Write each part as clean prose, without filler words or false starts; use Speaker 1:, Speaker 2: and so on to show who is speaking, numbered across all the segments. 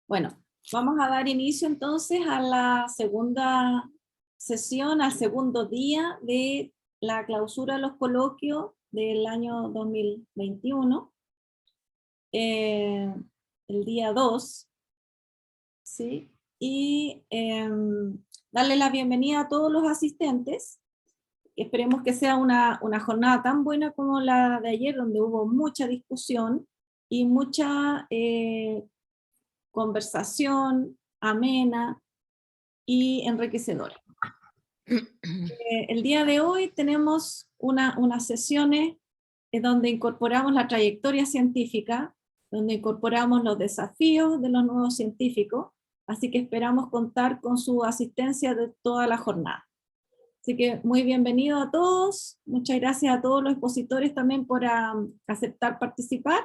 Speaker 1: Bueno, vamos a dar inicio entonces a la segunda sesión, al segundo día de la clausura de los coloquios del año 2021, el día 2, ¿sí? Y darle la bienvenida a todos los asistentes. Esperemos que sea una jornada tan buena como la de ayer, donde hubo mucha discusión y mucha conversación amena y enriquecedora. El día de hoy tenemos unas sesiones donde incorporamos la trayectoria científica, donde incorporamos los desafíos de los nuevos científicos, así que esperamos contar con su asistencia de toda la jornada. Así que muy bienvenido a todos, muchas gracias a todos los expositores también por aceptar participar,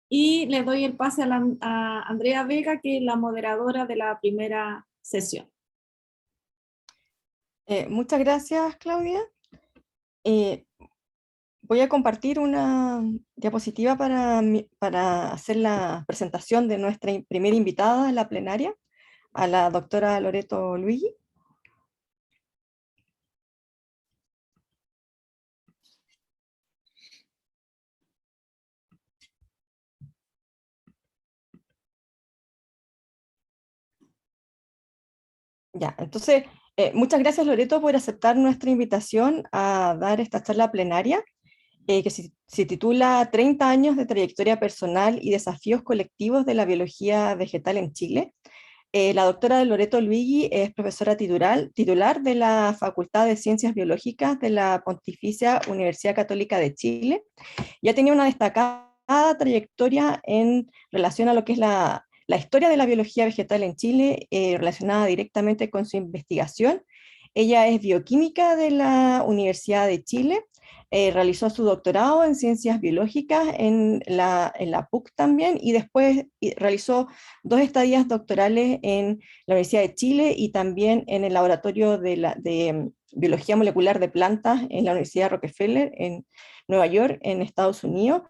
Speaker 1: y le doy el pase a Andrea Vega, que es la moderadora de la primera sesión.
Speaker 2: Muchas gracias, Claudia. Voy a compartir una diapositiva para hacer la presentación de nuestra primera invitada a la plenaria, a la doctora Loreto Luigi. Ya, entonces, muchas gracias, Loreto, por aceptar nuestra invitación a dar esta charla plenaria, que se titula 30 años de trayectoria personal y desafíos colectivos de la biología vegetal en Chile. La doctora Loreto Luigi es profesora titular de la Facultad de Ciencias Biológicas de la Pontificia Universidad Católica de Chile y ha tenido una destacada trayectoria en relación a lo que es la historia de la biología vegetal en Chile, relacionada directamente con su investigación. Ella es bioquímica de la Universidad de Chile, realizó su doctorado en ciencias biológicas en la PUC también, y después realizó 2 estadías doctorales en la Universidad de Chile y también en el laboratorio de biología molecular de plantas en la Universidad Rockefeller en Nueva York, en Estados Unidos.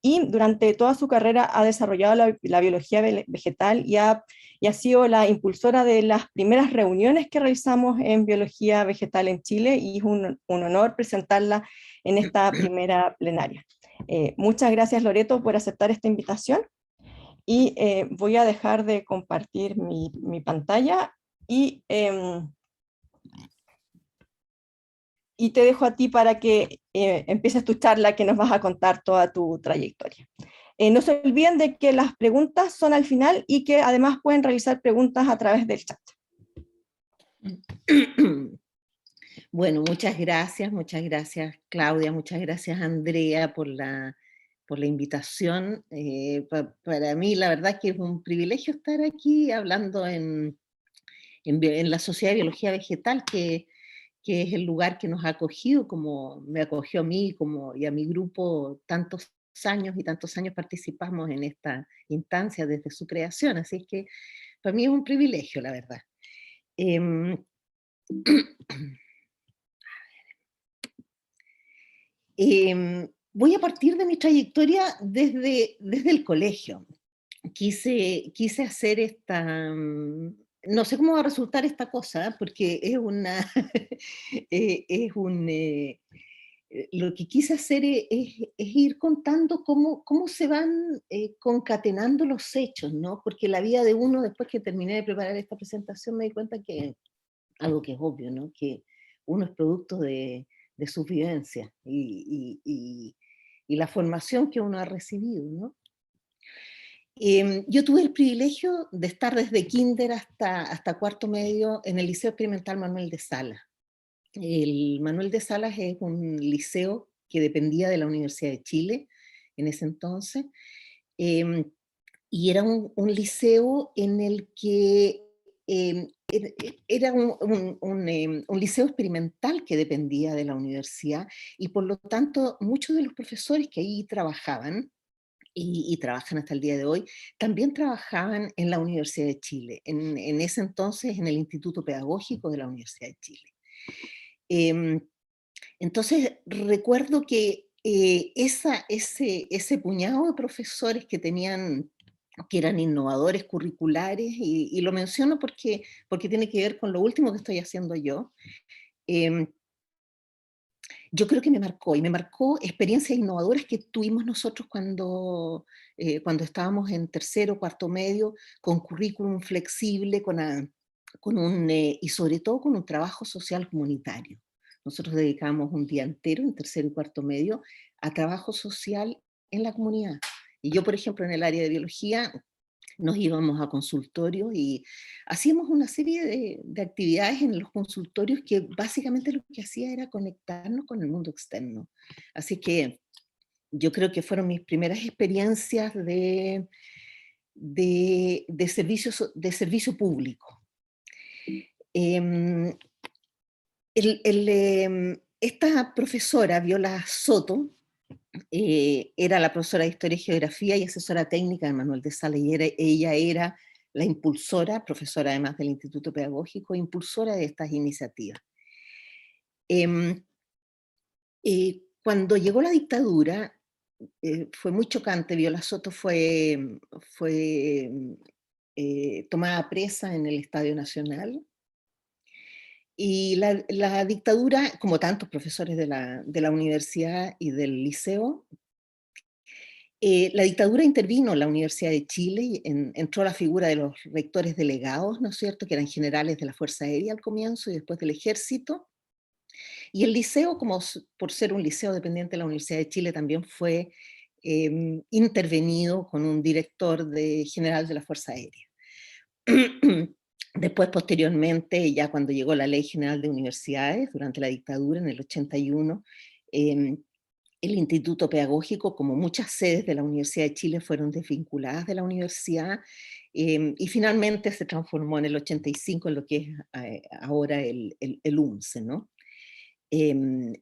Speaker 2: Y durante toda su carrera ha desarrollado la biología vegetal y ha sido la impulsora de las primeras reuniones que realizamos en biología vegetal en Chile, y es un honor presentarla en esta primera plenaria. Muchas gracias, Loreto, por aceptar esta invitación, y voy a dejar de compartir mi pantalla y te dejo a ti para que empieces tu charla, que nos vas a contar toda tu trayectoria. No se olviden de que las preguntas son al final y que además pueden realizar preguntas a través del chat.
Speaker 3: Bueno, muchas gracias, Claudia, muchas gracias, Andrea, por la invitación. Para mí, la verdad que es un privilegio estar aquí hablando en la Sociedad de Biología Vegetal, que es el lugar que nos ha acogido, como me acogió a mí y a mi grupo tantos años, y tantos años participamos en esta instancia desde su creación. Así es que para mí es un privilegio, la verdad. Em, Voy a partir de mi trayectoria desde el colegio. Quise hacer no sé cómo va a resultar esta cosa, porque es lo que quise hacer es ir contando cómo se van concatenando los hechos, ¿no? Porque la vida de uno, después que terminé de preparar esta presentación, me di cuenta que algo que es obvio, ¿no? Que uno es producto de sus vivencias y la formación que uno ha recibido, ¿no? Yo tuve el privilegio de estar desde kinder hasta cuarto medio en el Liceo Experimental Manuel de Salas. El Manuel de Salas es un liceo que dependía de la Universidad de Chile en ese entonces, em, y era un liceo en el que era un liceo experimental que dependía de la universidad, y por lo tanto muchos de los profesores que ahí trabajaban y trabajan hasta el día de hoy, también trabajaban en la Universidad de Chile, en ese entonces en el Instituto Pedagógico de la Universidad de Chile. Em, entonces recuerdo que ese puñado de profesores que tenían que eran innovadores curriculares, y lo menciono porque tiene que ver con lo último que estoy haciendo yo. Em, yo creo que y me marcó experiencias innovadoras que tuvimos nosotros cuando estábamos en tercero o cuarto medio, con currículum flexible, y sobre todo con un trabajo social comunitario. Nosotros dedicamos un día entero en tercero y cuarto medio a trabajo social en la comunidad. Y yo, por ejemplo, en el área de biología, nos íbamos a consultorios y hacíamos una serie de actividades en los consultorios que básicamente lo que hacía era conectarnos con el mundo externo. Así que yo creo que fueron mis primeras experiencias de servicio público. Em, Esta profesora, Viola Soto, era la profesora de Historia y Geografía y asesora técnica de Manuel de Sala, y ella era la impulsora, profesora además del Instituto Pedagógico, impulsora de estas iniciativas. Em, Cuando llegó la dictadura, fue muy chocante. Viola Soto fue tomada presa en el Estadio Nacional, y la dictadura, como tantos profesores de la universidad y del liceo, la dictadura intervino en la Universidad de Chile y entró la figura de los rectores delegados, ¿no es cierto?, que eran generales de la Fuerza Aérea al comienzo y después del Ejército. Y el liceo, por ser un liceo dependiente de la Universidad de Chile, también fue intervenido con un director general de la Fuerza Aérea. Después, posteriormente, ya cuando llegó la Ley General de Universidades, durante la dictadura, en el 81, el Instituto Pedagógico, como muchas sedes de la Universidad de Chile, fueron desvinculadas de la universidad, y finalmente se transformó en el 85 en lo que es ahora el UNCE, ¿no?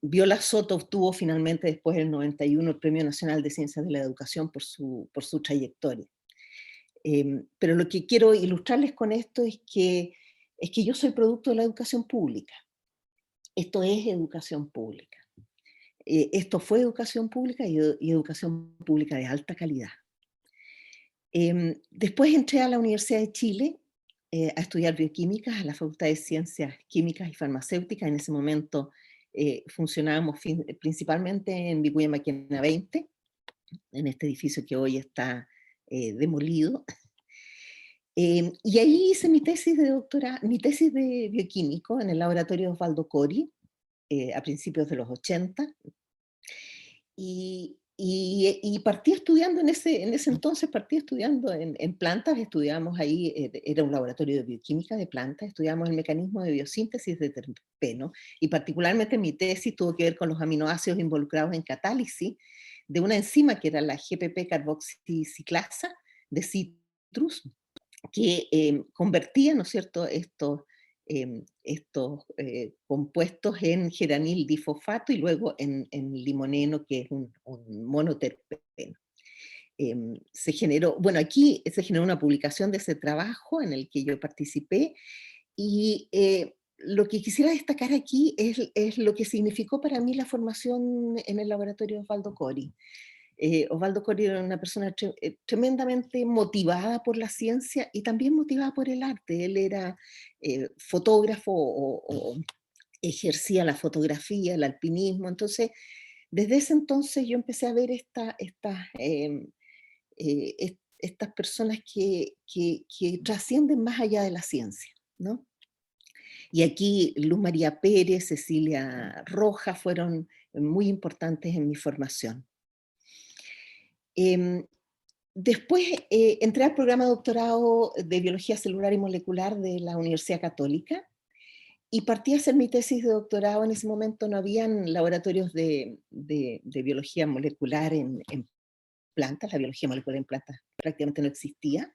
Speaker 3: Viola Soto obtuvo finalmente después del 91 el Premio Nacional de Ciencias de la Educación por su trayectoria. Pero lo que quiero ilustrarles con esto es que yo soy producto de la educación pública. Esto es educación pública. Esto fue educación pública y educación pública de alta calidad. Después entré a la Universidad de Chile a estudiar bioquímica, a la Facultad de Ciencias Químicas y Farmacéuticas. En ese momento funcionábamos principalmente en Vicuña Maquena 20, en este edificio que hoy está demolido. Y ahí hice mi tesis de bioquímico en el laboratorio de Osvaldo Cori, a principios de los 80, y partí estudiando en ese entonces, partí estudiando en plantas. Estudiamos ahí, era un laboratorio de bioquímica de plantas, estudiamos el mecanismo de biosíntesis de terpeno, y particularmente mi tesis tuvo que ver con los aminoácidos involucrados en catálisis de una enzima que era la GPP carboxiciclasa de citrus, que convertía, ¿no es cierto?, estos compuestos en geranil difosfato y luego en limoneno, que es un monoterpeno. Se generó una publicación de ese trabajo en el que yo participé, y lo que quisiera destacar aquí es lo que significó para mí la formación en el laboratorio de Osvaldo Cori. Osvaldo Cori era una persona tremendamente motivada por la ciencia y también motivada por el arte. Él era fotógrafo o ejercía la fotografía, el alpinismo. Entonces, desde ese entonces yo empecé a ver estas personas que trascienden más allá de la ciencia, ¿no? Y aquí Luz María Pérez, Cecilia Rojas fueron muy importantes en mi formación. Después entré al programa de doctorado de Biología Celular y Molecular de la Universidad Católica y partí a hacer mi tesis de doctorado. En ese momento no habían laboratorios de biología molecular en plantas. La biología molecular en plantas prácticamente no existía.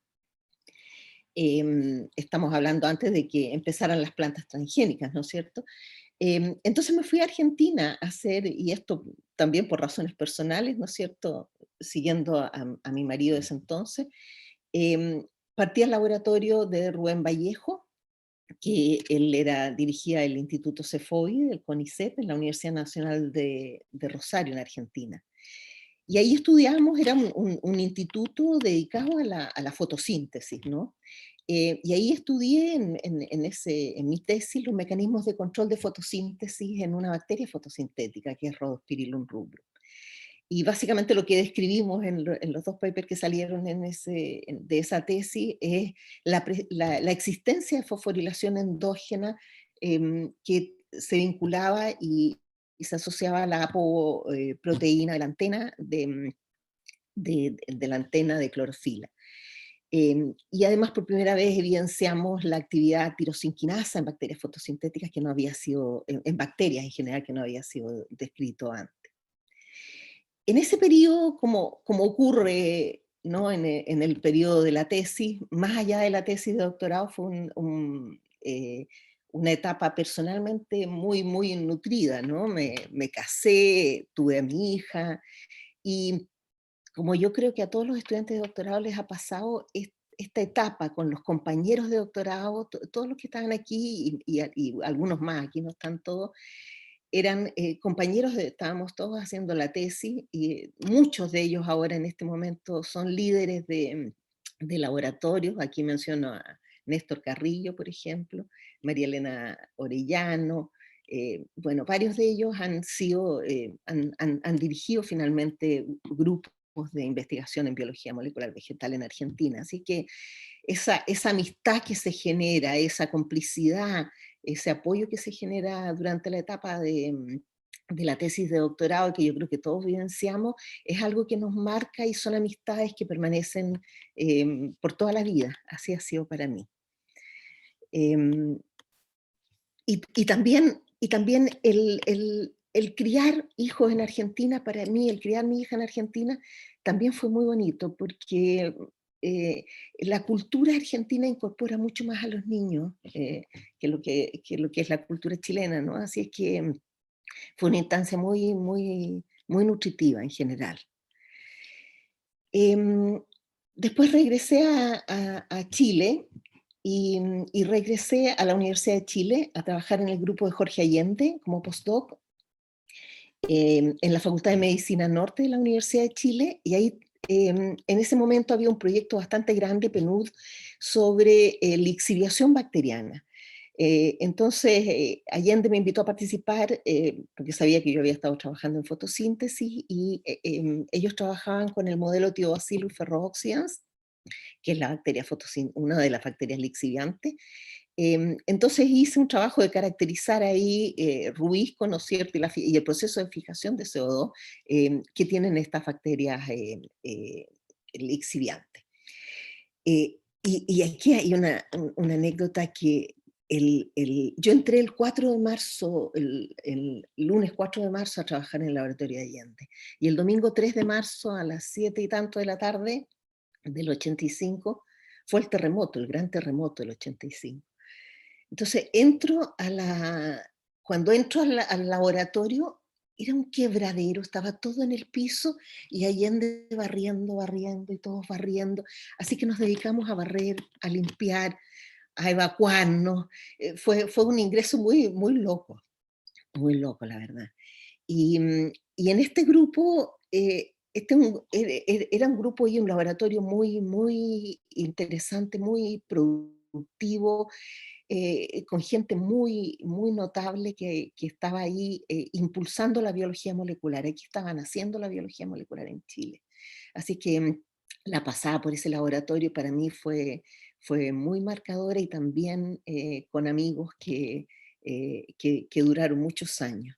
Speaker 3: Estamos hablando antes de que empezaran las plantas transgénicas, ¿no es cierto? Entonces me fui a Argentina a hacer, y esto también por razones personales, ¿no es cierto?, siguiendo a mi marido de ese entonces, partí al laboratorio de Rubén Vallejo, que él dirigía el Instituto CEFOI del CONICET en la Universidad Nacional de Rosario, en Argentina. Y ahí estudiamos, era un instituto dedicado a la fotosíntesis, ¿no? Y ahí estudié en mi tesis los mecanismos de control de fotosíntesis en una bacteria fotosintética, que es Rhodospirillum rubrum. Y básicamente lo que describimos en los dos papers que salieron de esa tesis es la existencia de fosforilación endógena que se vinculaba y se asociaba a la apoproteína de la antena de la antena de clorofila. Y además por primera vez evidenciamos la actividad tirosinquinasa en bacterias fotosintéticas que no había sido, en bacterias en general, que no había sido descrito antes. En ese periodo, como ocurre, ¿no? En el periodo de la tesis, más allá de la tesis de doctorado, fue una etapa personalmente muy, muy nutrida, ¿no? Me casé, tuve a mi hija, y como yo creo que a todos los estudiantes de doctorado les ha pasado esta etapa con los compañeros de doctorado, todos los que estaban aquí y algunos más, aquí no están todos, eran compañeros, estábamos todos haciendo la tesis y muchos de ellos ahora en este momento son líderes de laboratorios. Aquí menciono a Néstor Carrillo, por ejemplo, María Elena Orellano. Bueno, varios de ellos han dirigido finalmente grupos de investigación en biología molecular vegetal en Argentina. Así que esa amistad que se genera, esa complicidad, ese apoyo que se genera durante la etapa de la tesis de doctorado, que yo creo que todos vivenciamos, es algo que nos marca y son amistades que permanecen por toda la vida. Así ha sido para mí. Y también el criar hijos en Argentina, para mí, el criar mi hija en Argentina, también fue muy bonito, porque la cultura argentina incorpora mucho más a los niños que lo que es la cultura chilena, ¿no? Así es que fue una instancia muy, muy, muy nutritiva en general. Después regresé a Chile y regresé a la Universidad de Chile a trabajar en el grupo de Jorge Allende como postdoc en la Facultad de Medicina Norte de la Universidad de Chile, y ahí en ese momento había un proyecto bastante grande, PNUD, sobre lixiviación bacteriana. Entonces Allende me invitó a participar porque sabía que yo había estado trabajando en fotosíntesis y ellos trabajaban con el modelo Thiobacillus ferrooxidans, que es la bacteria una de las bacterias lixiviantes. Entonces hice un trabajo de caracterizar ahí rubisco, ¿no es cierto?, y el proceso de fijación de CO2 que tienen estas bacterias lixiviantes. Y aquí hay una anécdota que yo entré el 4 de marzo, el lunes 4 de marzo a trabajar en el laboratorio de Allende, y el domingo 3 de marzo a las 7 y tanto de la tarde del 85 fue el terremoto, el gran terremoto del 85. Entonces cuando entro al laboratorio, era un quebradero, estaba todo en el piso y Allende barriendo y todos barriendo. Así que nos dedicamos a barrer, a limpiar, a evacuarnos. Fue un ingreso muy, muy loco, la verdad. Y en este grupo, era un grupo y un laboratorio muy, muy interesante, muy productivo, con gente muy, muy notable que estaba ahí impulsando la biología molecular. Aquí estaban haciendo la biología molecular en Chile. Así que la pasada por ese laboratorio para mí fue muy marcadora, y también con amigos que duraron muchos años.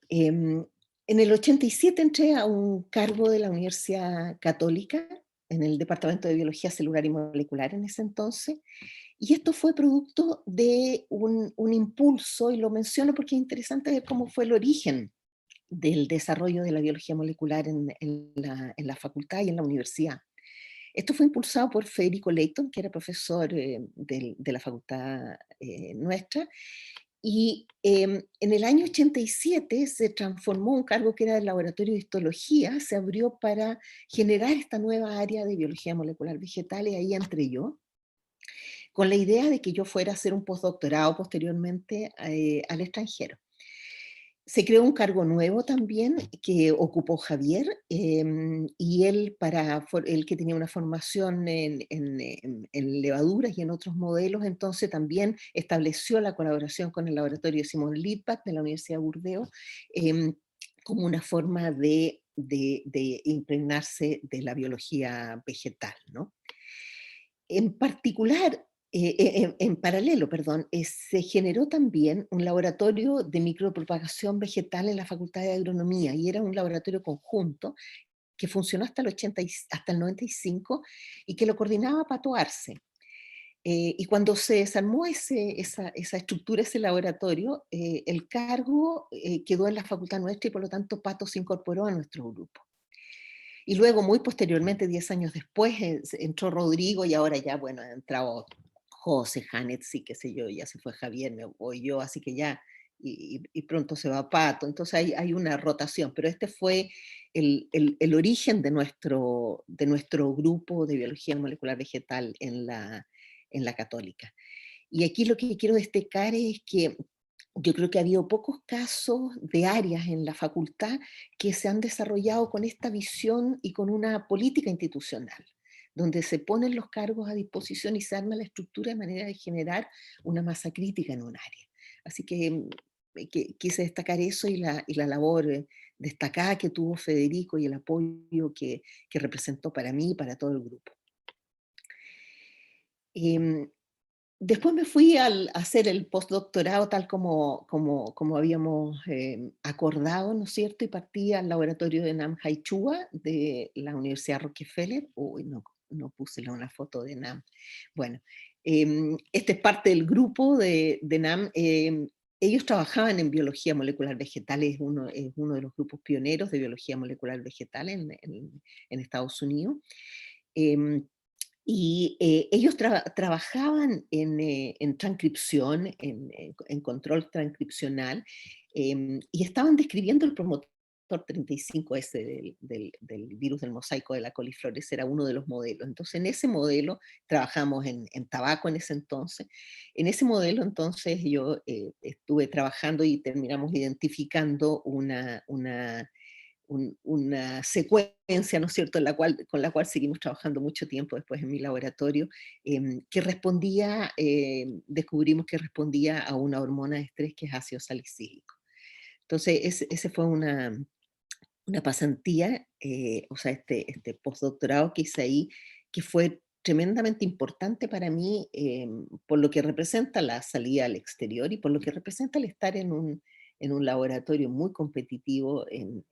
Speaker 3: En el 87 entré a un cargo de la Universidad Católica en el Departamento de Biología Celular y Molecular en ese entonces, y esto fue producto de un impulso, y lo menciono porque es interesante ver cómo fue el origen del desarrollo de la biología molecular en la facultad y en la universidad. Esto fue impulsado por Federico Leighton, que era profesor de la facultad nuestra, y en el año 87 se transformó un cargo que era del laboratorio de histología, se abrió para generar esta nueva área de biología molecular vegetal, y ahí entré yo, con la idea de que yo fuera a hacer un postdoctorado posteriormente al extranjero. Se creó un cargo nuevo también que ocupó Javier, y él, él que tenía una formación en levaduras y en otros modelos, entonces también estableció la colaboración con el laboratorio Simon Lippach de la Universidad de Burdeos, como una forma de impregnarse de la biología vegetal, ¿no? En particular, en paralelo, perdón, se generó también un laboratorio de micropropagación vegetal en la Facultad de Agronomía, y era un laboratorio conjunto que funcionó hasta hasta el 95 y que lo coordinaba Pato Arce. Y cuando se desarmó esa estructura, ese laboratorio, el cargo quedó en la facultad nuestra, y por lo tanto Pato se incorporó a nuestro grupo. Y luego, muy posteriormente, 10 años después, entró Rodrigo, y ahora ya, bueno, ha entrado José, Janet, sí, qué sé yo, ya se fue Javier, me voy yo, así que ya, y pronto se va Pato. Entonces hay una rotación, pero este fue el origen de nuestro grupo de biología molecular vegetal en la Católica. Y aquí lo que quiero destacar es que yo creo que ha habido pocos casos de áreas en la facultad que se han desarrollado con esta visión y con una política institucional, donde se ponen los cargos a disposición y se arma la estructura de manera de generar una masa crítica en un área. Así que quise destacar eso, y la labor destacada que tuvo Federico, y el apoyo que representó para mí y para todo el grupo. Después me fui a hacer el postdoctorado tal como habíamos acordado, ¿no es cierto? Y partí al laboratorio de Nam Haichua de la Universidad Rockefeller. Uy, no puse una foto de Nam. Bueno, este es parte del grupo de Nam. Ellos trabajaban en biología molecular vegetal, es uno de los grupos pioneros de biología molecular vegetal en Estados Unidos. Y ellos trabajaban en transcripción, en control transcripcional, y estaban describiendo el promotor 35S del virus del mosaico de la coliflor. Ese era uno de los modelos. Entonces, en ese modelo trabajamos en tabaco en ese entonces. En ese modelo, entonces, yo estuve trabajando y terminamos identificando una secuencia, ¿no es cierto?, con la cual seguimos trabajando mucho tiempo después en mi laboratorio, que respondía, descubrimos que respondía a una hormona de estrés que es ácido salicílico. Entonces, ese fue una pasantía, o sea, este postdoctorado que hice ahí, que fue tremendamente importante para mí, por lo que representa la salida al exterior y por lo que representa el estar en un laboratorio muy competitivo en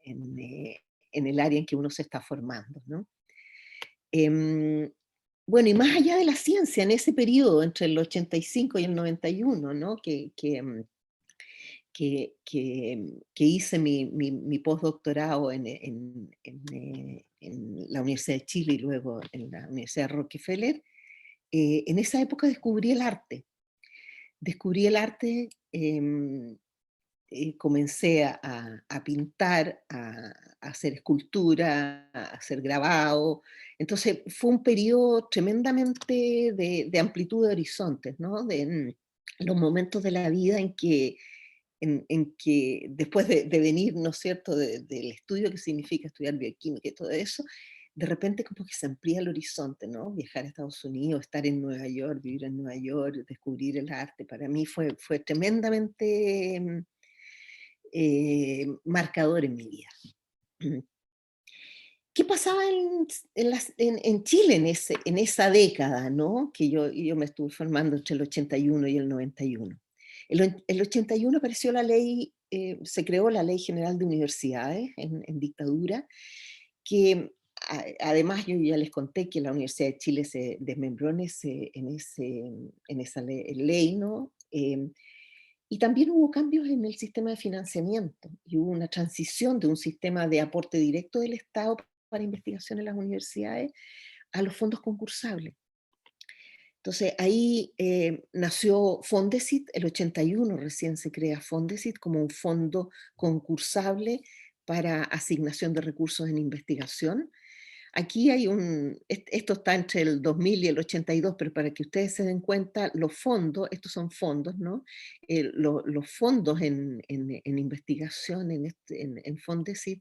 Speaker 3: el área en que uno se está formando, ¿no? Bueno, y más allá de la ciencia, en ese periodo, entre el 85 y el 91, ¿no? Que hice mi postdoctorado en la Universidad de Chile y luego en la Universidad de Rockefeller, en esa época descubrí el arte. Descubrí el arte, comencé a pintar, a hacer escultura, a hacer grabado. Entonces fue un periodo tremendamente de amplitud de horizontes, ¿no? De los momentos de la vida en que después de venir, ¿no es cierto?, del estudio que significa estudiar bioquímica y todo eso, de repente como que se amplía el horizonte, ¿no? Viajar a Estados Unidos, estar en Nueva York, vivir en Nueva York, descubrir el arte, para mí fue tremendamente marcador en mi vida. ¿Qué pasaba en Chile en esa década, ¿no? Que yo me estuve formando entre el 81 y el 91. El 81 apareció la ley, se creó la Ley General de Universidades en dictadura, que además yo ya les conté que la Universidad de Chile se desmembró en esa ley, ¿no? Y también hubo cambios en el sistema de financiamiento, y hubo una transición de un sistema de aporte directo del Estado para investigación en las universidades a los fondos concursables. Entonces ahí nació Fondesit, el 81 recién se crea Fondesit como un fondo concursable para asignación de recursos en investigación. aquí hay esto está entre el 2000 y el 82, pero para que ustedes se den cuenta, los fondos, estos son fondos, ¿no? Los fondos en investigación, en Fondesit,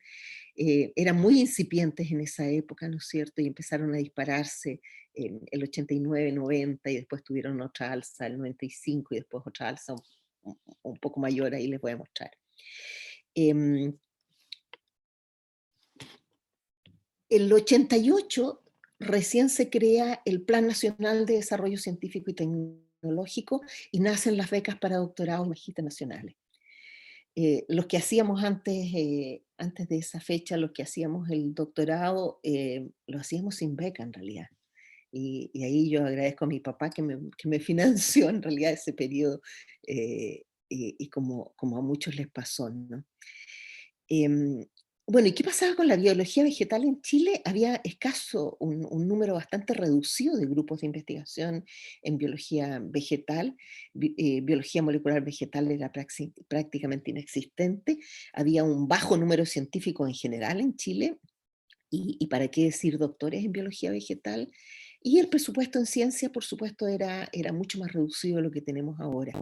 Speaker 3: eran muy incipientes en esa época, ¿no es cierto? Y empezaron a dispararse en el 89, 90, y después tuvieron otra alza el 95, y después otra alza un poco mayor, ahí les voy a mostrar. El 88 recién se crea el Plan Nacional de Desarrollo Científico y Tecnológico y nacen las becas para doctorados y magísteres nacionales. Los que hacíamos antes de esa fecha, los que hacíamos el doctorado, lo hacíamos sin beca en realidad. Y ahí yo agradezco a mi papá que me financió en realidad ese periodo, y como a muchos les pasó, ¿no? Bueno, ¿y qué pasaba con la biología vegetal en Chile? Había escaso, un número bastante reducido de grupos de investigación en biología vegetal. Biología molecular vegetal era prácticamente inexistente. Había un bajo número de científicos en general en Chile, y para qué decir doctores en biología vegetal. Y el presupuesto en ciencia, por supuesto, era mucho más reducido de lo que tenemos ahora.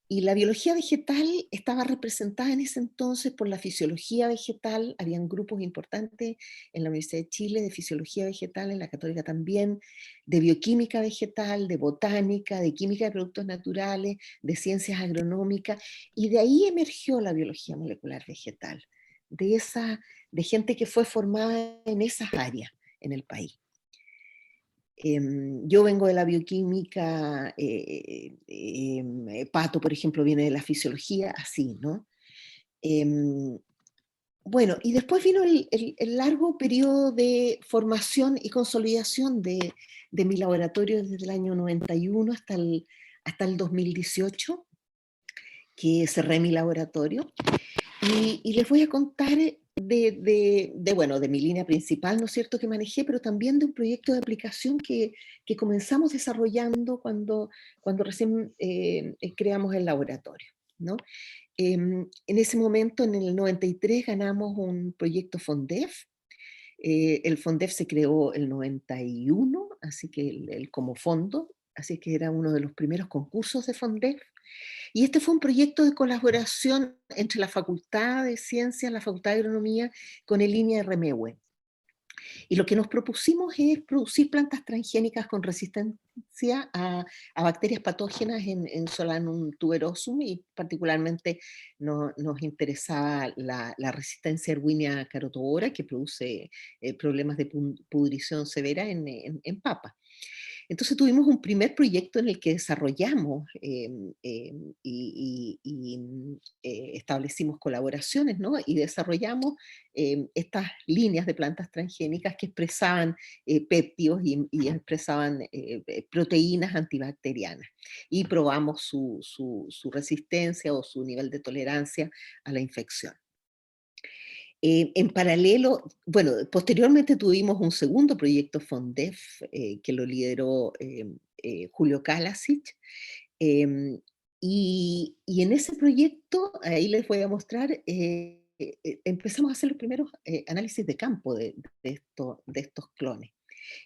Speaker 3: Y la biología vegetal estaba representada en ese entonces por la fisiología vegetal. Habían grupos importantes en la Universidad de Chile de fisiología vegetal, en la Católica también, de bioquímica vegetal, de botánica, de química de productos naturales, de ciencias agronómicas, y de ahí emergió la biología molecular vegetal, de gente que fue formada en esas áreas en el país. Yo vengo de la bioquímica, Pato, por ejemplo, viene de la fisiología, así, ¿no? Bueno, y después vino el largo periodo de formación y consolidación de mi laboratorio desde el año 91 hasta el 2018, que cerré mi laboratorio. Y les voy a contar bueno, de mi línea principal, ¿no es cierto?, que manejé, pero también de un proyecto de aplicación que comenzamos desarrollando cuando recién creamos el laboratorio, ¿no? En ese momento, en el 93, ganamos un proyecto FONDEF. El FONDEF se creó el 91, así que como fondo, así que era uno de los primeros concursos de FONDEF. Y este fue un proyecto de colaboración entre la Facultad de Ciencias, la Facultad de Agronomía, con el INIA RMEWE. Y lo que nos propusimos es producir plantas transgénicas con resistencia a bacterias patógenas en Solanum tuberosum, y particularmente nos interesaba la resistencia a Erwinia carotovora, que produce problemas de pudrición severa en papas. Entonces tuvimos un primer proyecto en el que desarrollamos establecimos colaboraciones, ¿no? Y desarrollamos estas líneas de plantas transgénicas que expresaban péptidos y expresaban proteínas antibacterianas. Y probamos su resistencia o su nivel de tolerancia a la infección. En paralelo, bueno, posteriormente tuvimos un segundo proyecto FONDEF que lo lideró Julio Kalasic, y en ese proyecto, ahí les voy a mostrar, empezamos a hacer los primeros análisis de campo de estos clones.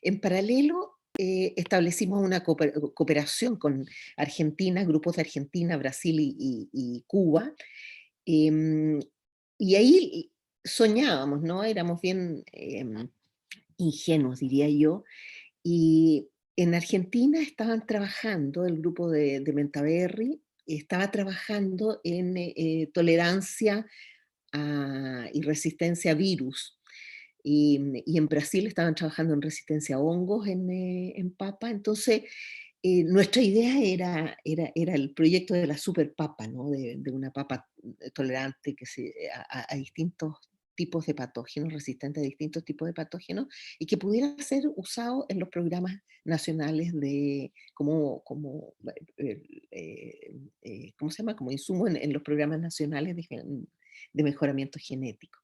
Speaker 3: En paralelo, establecimos una cooperación con Argentina, grupos de Argentina, Brasil y Cuba, y ahí soñábamos, ¿no? Éramos bien ingenuos, diría yo, y en Argentina estaban trabajando, el grupo de Mentaberry estaba trabajando en tolerancia y resistencia a virus, y en Brasil estaban trabajando en resistencia a hongos en papa. Entonces nuestra idea era el proyecto de la super papa, ¿no? De una papa tolerante a distintos tipos de patógenos, resistente a distintos tipos de patógenos, y que pudiera ser usado en los programas nacionales ¿cómo se llama? Como insumo en los programas nacionales de mejoramiento genético.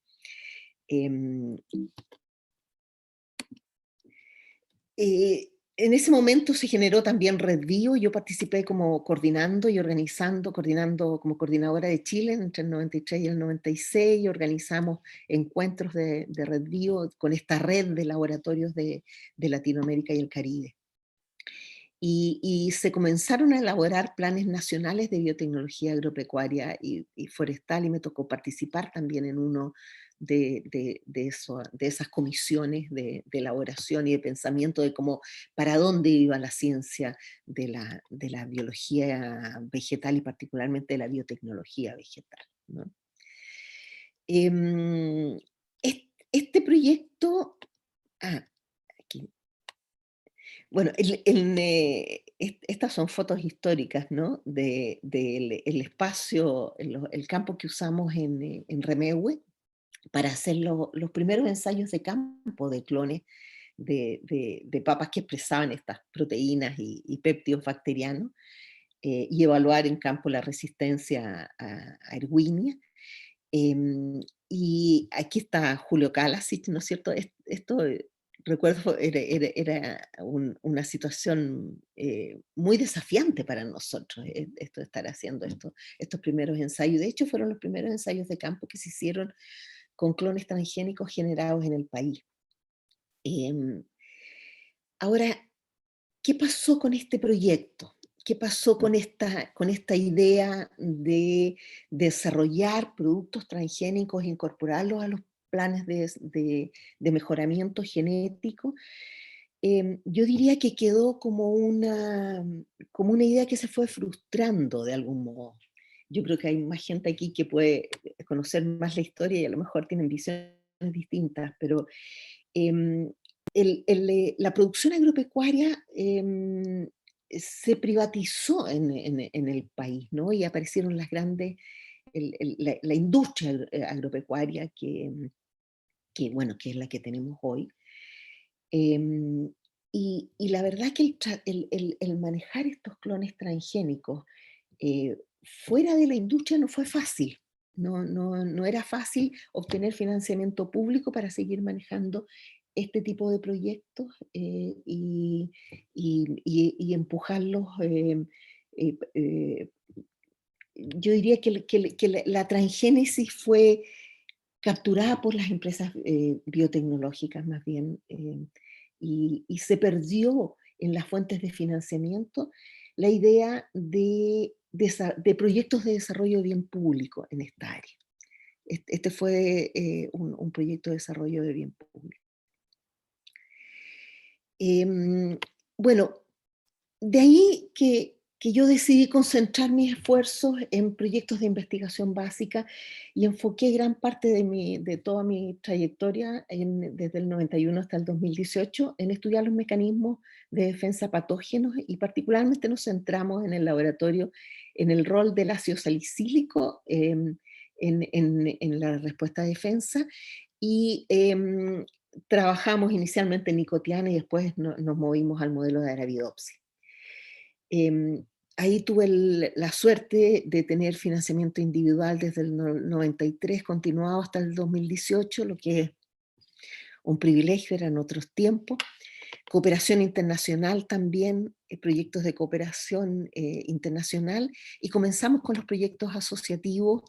Speaker 3: Em, En ese momento se generó también Red Bio. Yo participé como coordinando y coordinando como coordinadora de Chile entre el 93 y el 96, y organizamos encuentros de Red Bio con esta red de laboratorios de Latinoamérica y el Caribe. Y se comenzaron a elaborar planes nacionales de biotecnología agropecuaria y forestal, y me tocó participar también en uno de esas comisiones de elaboración y de pensamiento de cómo, para dónde iba la ciencia de la biología vegetal y particularmente de la biotecnología vegetal, ¿no? Este proyecto... aquí. Bueno, estas son fotos históricas, ¿no? Del el espacio, el campo que usamos en Remehué para hacer los primeros ensayos de campo de clones de papas que expresaban estas proteínas y péptidos bacterianos, y evaluar en campo la resistencia a Erwinia. Y aquí está Julio Kalasic, ¿no es cierto? Esto, recuerdo, era una situación muy desafiante para nosotros, esto de estar haciendo estos primeros ensayos. De hecho, fueron los primeros ensayos de campo que se hicieron con clones transgénicos generados en el país. Ahora, ¿qué pasó con este proyecto? ¿Qué pasó con esta idea de desarrollar productos transgénicos e incorporarlos a los planes de mejoramiento genético? Yo diría que quedó como una idea que se fue frustrando de algún modo. Yo creo que hay más gente aquí que puede conocer más la historia y a lo mejor tienen visiones distintas, pero em, la producción agropecuaria se privatizó en el país, ¿no? Y aparecieron las grandes, la industria agropecuaria bueno, que es la que tenemos hoy. Y la verdad que el manejar estos clones transgénicos fuera de la industria no fue fácil. No era fácil obtener financiamiento público para seguir manejando este tipo de proyectos y empujarlos. Yo diría que la transgénesis fue capturada por las empresas biotecnológicas más bien, y se perdió en las fuentes de financiamiento la idea de proyectos de desarrollo de bien público en esta área. Este fue un proyecto de desarrollo de bien público. Bueno, de ahí que yo decidí concentrar mis esfuerzos en proyectos de investigación básica y enfoqué gran parte de toda mi trayectoria desde el 91 hasta el 2018 en estudiar los mecanismos de defensa patógenos, y particularmente nos centramos en el laboratorio en el rol del ácido salicílico en la respuesta de defensa, y trabajamos inicialmente en nicotiana y después nos movimos al modelo de Arabidopsis. Ahí tuve la suerte de tener financiamiento individual desde el 93, continuado hasta el 2018, lo que es un privilegio, eran otros tiempos. Cooperación internacional también, proyectos de cooperación internacional, y comenzamos con los proyectos asociativos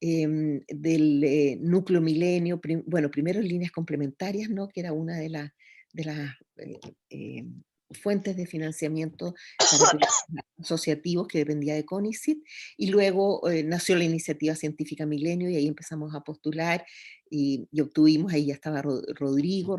Speaker 3: del núcleo milenio, bueno, primero en líneas complementarias, ¿no? Que era una de las fuentes de financiamiento para proyectos asociativos que dependía de CONICET, y luego nació la iniciativa científica Milenio, y ahí empezamos a postular y obtuvimos, ahí ya estaba Rodrigo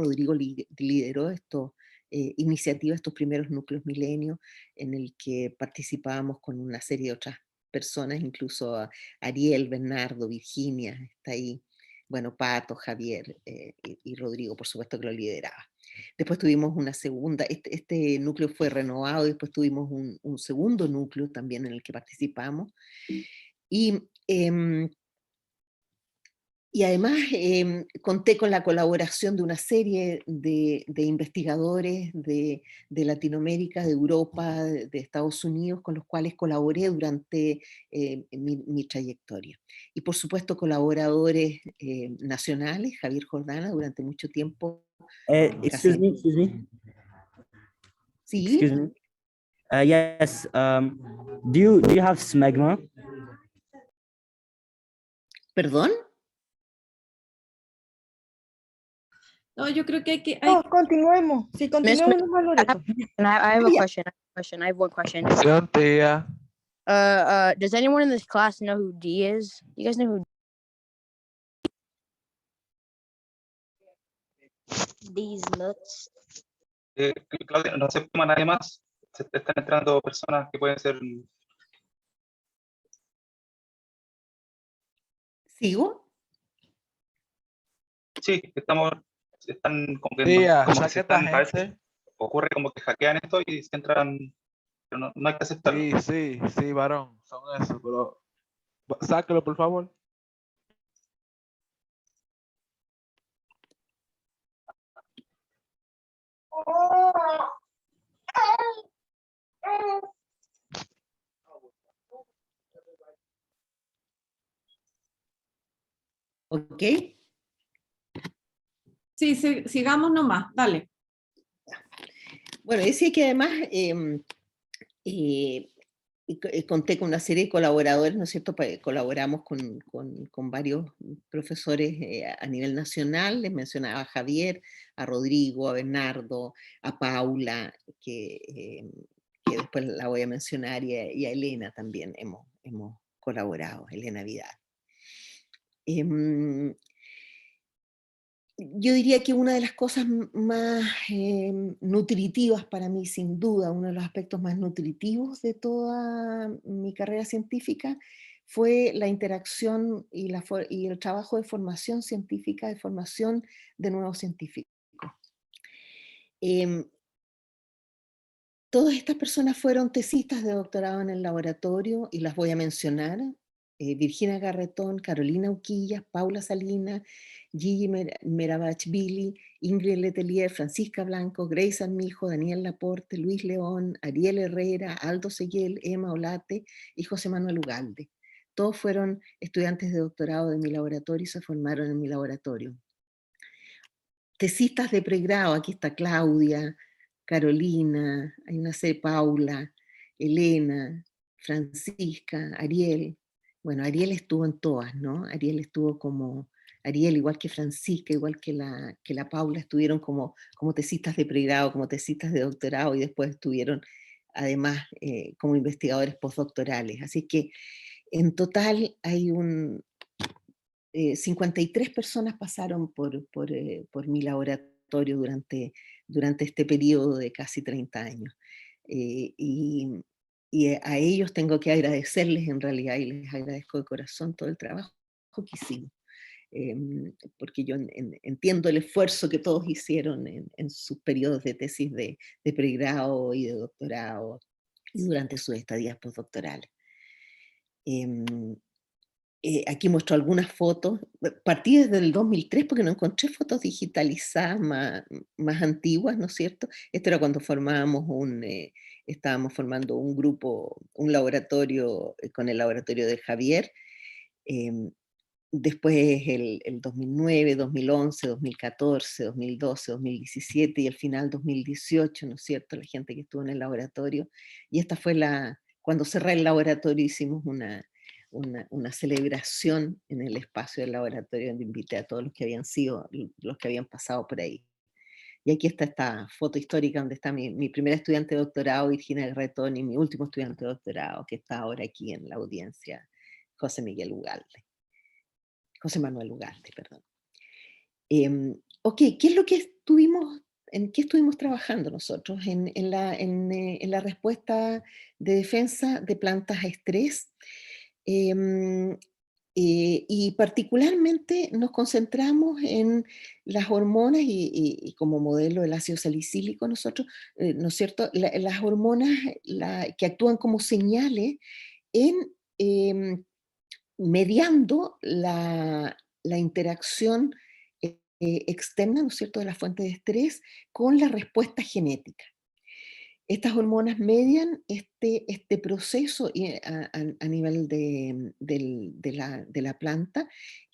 Speaker 3: lideró estos iniciativas, estos primeros núcleos Milenio, en el que participábamos con una serie de otras personas, incluso Ariel, Bernardo, Virginia, está ahí, bueno, Pato, Javier y Rodrigo, por supuesto, que lo lideraba. Después tuvimos una segunda, este núcleo fue renovado, y después tuvimos un segundo núcleo también en el que participamos. Y además conté con la colaboración de una serie de investigadores de Latinoamérica, de Europa, de Estados Unidos, con los cuales colaboré durante mi trayectoria. Y por supuesto colaboradores nacionales, Javier Jordana, durante mucho tiempo.
Speaker 4: Excuse me.
Speaker 3: Sí,
Speaker 4: Excuse me. Yes. Do you have smegma?
Speaker 3: perdón.
Speaker 1: No, yo creo que
Speaker 2: No, continuemos. Sí, continuemos nomás, Loreto.
Speaker 5: And I have
Speaker 3: Ah,
Speaker 5: a
Speaker 3: yeah.
Speaker 5: question. I have one question.
Speaker 6: Tía.
Speaker 5: Does anyone in this class know who D is? You guys know who D's nuts?
Speaker 7: Claudia, no se toma nadie más. Se están entrando personas que pueden ser.
Speaker 3: ¿Sigo?
Speaker 7: Sí, están como que,
Speaker 6: Tía,
Speaker 7: como que
Speaker 6: saque
Speaker 7: se
Speaker 6: a esta
Speaker 7: están, a veces
Speaker 6: gente.
Speaker 7: ocurre como que hackean esto y se entran, pero no hay que aceptarlo.
Speaker 6: Sí, varón, son eso, pero sáquelo, por favor.
Speaker 3: ¿Ok?
Speaker 1: sí, sigamos nomás, dale.
Speaker 3: Bueno, decía que además conté con una serie de colaboradores, ¿no es cierto? Colaboramos con varios profesores a nivel nacional, les mencionaba a Javier, a Rodrigo, a Bernardo, a Paula, que después la voy a mencionar, y a Elena también hemos colaborado, Elena Vidal. Yo diría que una de las cosas más nutritivas para mí, sin duda, uno de los aspectos más nutritivos de toda mi carrera científica fue la interacción y el trabajo de formación científica, de formación de nuevos científicos. Todas estas personas fueron tesistas de doctorado en el laboratorio y las voy a mencionar. Virginia Garretón, Carolina Uquillas, Paula Salinas, Gigi Meravachvili, Ingrid Letelier, Francisca Blanco, Grace Armijo, Daniel Laporte, Luis León, Ariel Herrera, Aldo Seguel, Emma Olate y José Manuel Ugalde. Todos fueron estudiantes de doctorado de mi laboratorio y se formaron en mi laboratorio. Tesistas de pregrado, aquí está Claudia, Carolina, hay una C, Paula, Elena, Francisca, Ariel. Bueno, Ariel estuvo en todas, ¿no? Ariel, igual que Francisca, igual que la Paula, estuvieron como tesistas de pregrado, como tesistas de doctorado, y después estuvieron además como investigadores postdoctorales. Así que en total hay 53 personas pasaron por mi laboratorio durante este periodo de casi 30 años. Y a ellos tengo que agradecerles en realidad, y les agradezco de corazón todo el trabajo que hicimos, porque yo entiendo el esfuerzo que todos hicieron en sus periodos de tesis de pregrado y de doctorado y durante sus estadías postdoctorales. Aquí muestro algunas fotos. Partí desde el 2003 porque no encontré fotos digitalizadas más antiguas, ¿no es cierto? Esto era cuando estábamos formando un grupo, un laboratorio con el laboratorio de Javier. Después el 2009, 2011, 2014, 2012, 2017 y al final 2018, ¿no es cierto? La gente que estuvo en el laboratorio. Y esta fue cuando cerré el laboratorio hicimos una celebración en el espacio del laboratorio donde invité a todos los que habían pasado por ahí. Y aquí está esta foto histórica donde está mi primera estudiante de doctorado, Virginia Garretón, y mi último estudiante de doctorado, que está ahora aquí en la audiencia, José Manuel Ugalde, perdón. Ok, ¿qué es lo que en qué estuvimos trabajando nosotros? En la respuesta de defensa de plantas a estrés. Y particularmente nos concentramos en las hormonas y como modelo el ácido salicílico nosotros, ¿no es cierto? Las hormonas que actúan como señales en mediando la interacción externa, ¿no es cierto?, de la fuente de estrés con la respuesta genética. Estas hormonas median este proceso a nivel de la planta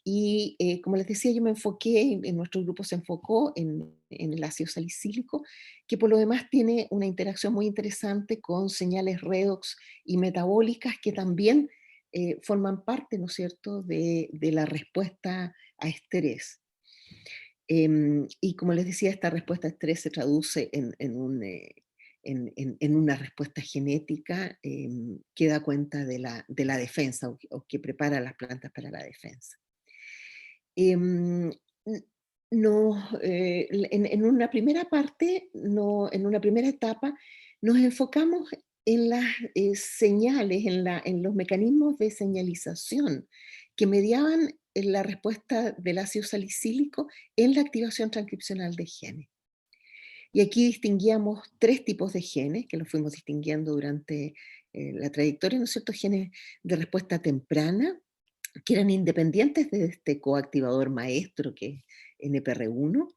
Speaker 3: y como les decía, yo me enfoqué, en nuestro grupo se enfocó en el ácido salicílico, que por lo demás tiene una interacción muy interesante con señales redox y metabólicas que también forman parte, ¿no es cierto?, de la respuesta a estrés. Y como les decía, esta respuesta a estrés se traduce en una respuesta genética que da cuenta de la defensa o que prepara a las plantas para la defensa. Em, n- en una primera parte, en una primera etapa, nos enfocamos en las señales, en los mecanismos de señalización que mediaban la respuesta del ácido salicílico en la activación transcripcional de genes. Y aquí distinguíamos tres tipos de genes, que los fuimos distinguiendo durante la trayectoria, ¿no es cierto? Genes de respuesta temprana, que eran independientes de este coactivador maestro que es NPR1,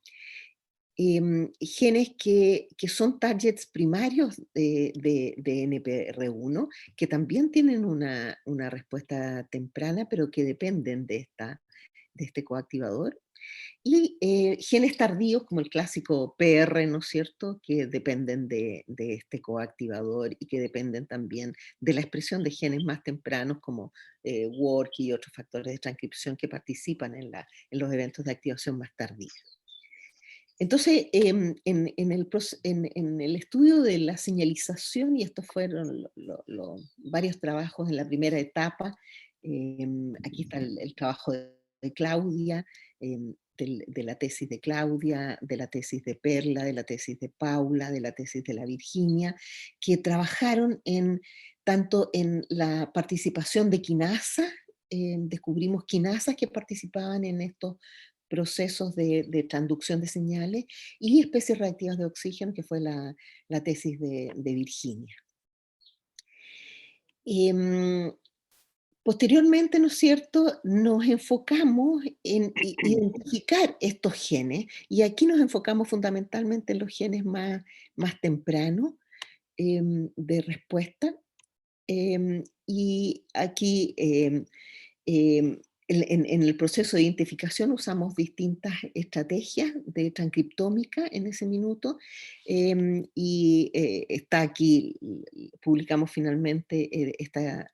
Speaker 3: genes que son targets primarios de NPR1, que también tienen una respuesta temprana, pero que dependen de este coactivador, y genes tardíos, como el clásico PR, ¿no es cierto?, que dependen de este coactivador y que dependen también de la expresión de genes más tempranos, como WORK y otros factores de transcripción que participan en los eventos de activación más tardía. Entonces, en el estudio de la señalización, y estos fueron varios trabajos en la primera etapa, aquí está el trabajo de Claudia, de la tesis de Claudia, de la tesis de Perla, de la tesis de Paula, de la tesis de la Virginia, que trabajaron tanto en la participación de quinasa, descubrimos quinasas que participaban en estos procesos de transducción de señales, y especies reactivas de oxígeno, que fue la tesis de Virginia. Posteriormente, ¿no es cierto?, nos enfocamos en identificar estos genes, y aquí nos enfocamos fundamentalmente en los genes más tempranos de respuesta, y aquí en el proceso de identificación usamos distintas estrategias de transcriptómica en ese minuto, y está aquí, publicamos finalmente esta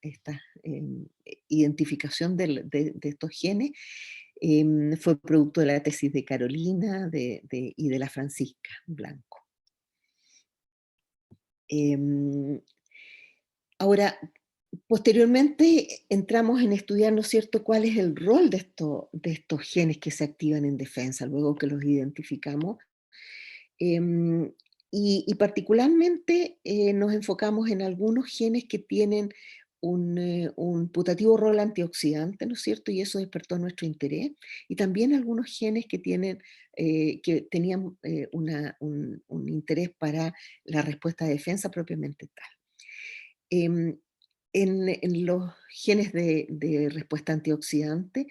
Speaker 3: identificación de estos genes. Fue producto de la tesis de Carolina y de la Francisca Blanco. Ahora, posteriormente entramos en estudiar, ¿no es cierto?, cuál es el rol de estos genes que se activan en defensa, luego que los identificamos. Em, y particularmente nos enfocamos en algunos genes que tienen un putativo rol antioxidante, ¿no es cierto?, y eso despertó nuestro interés. Y también algunos genes que tenían un interés para la respuesta de defensa propiamente tal. En los genes de respuesta antioxidante,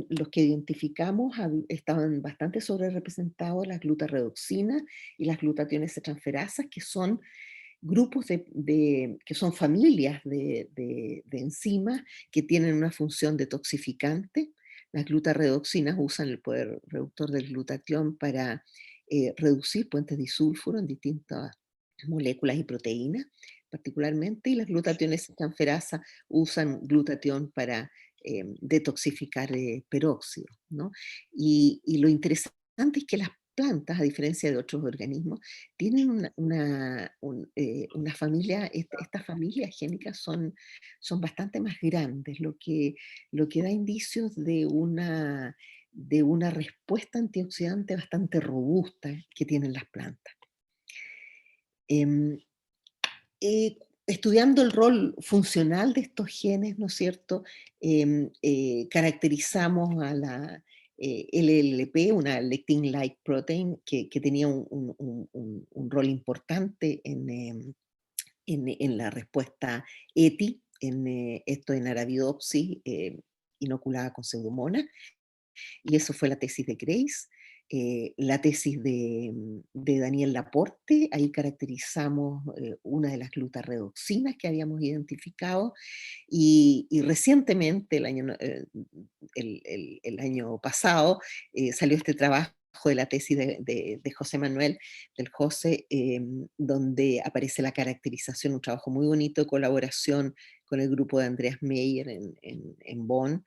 Speaker 3: los que identificamos estaban bastante sobrerepresentados las glutarredoxinas y las glutationes transferasas, que son grupos que son familias de enzimas que tienen una función detoxificante. Las glutarredoxinas usan el poder reductor del glutatión para reducir puentes disulfuro en distintas moléculas y proteínas, particularmente, y las glutationes transferasas usan glutatión para detoxificar peróxido, ¿no? Y lo interesante es que las plantas, a diferencia de otros organismos, tienen una familia, estas familias génicas son bastante más grandes, lo que da indicios de una respuesta antioxidante bastante robusta que tienen las plantas. Estudiando el rol funcional de estos genes, ¿no es cierto?, caracterizamos a la LLP, una lectin-like protein, que tenía un rol importante en la respuesta ETI, esto en Arabidopsis, inoculada con Pseudomonas, y eso fue la tesis de Grace. la tesis de Daniel Laporte. Ahí caracterizamos una de las glutarredoxinas que habíamos identificado, y recientemente, el año pasado, salió este trabajo de la tesis de José Manuel, del José, donde aparece la caracterización, un trabajo muy bonito de colaboración con el grupo de Andreas Meyer en Bonn,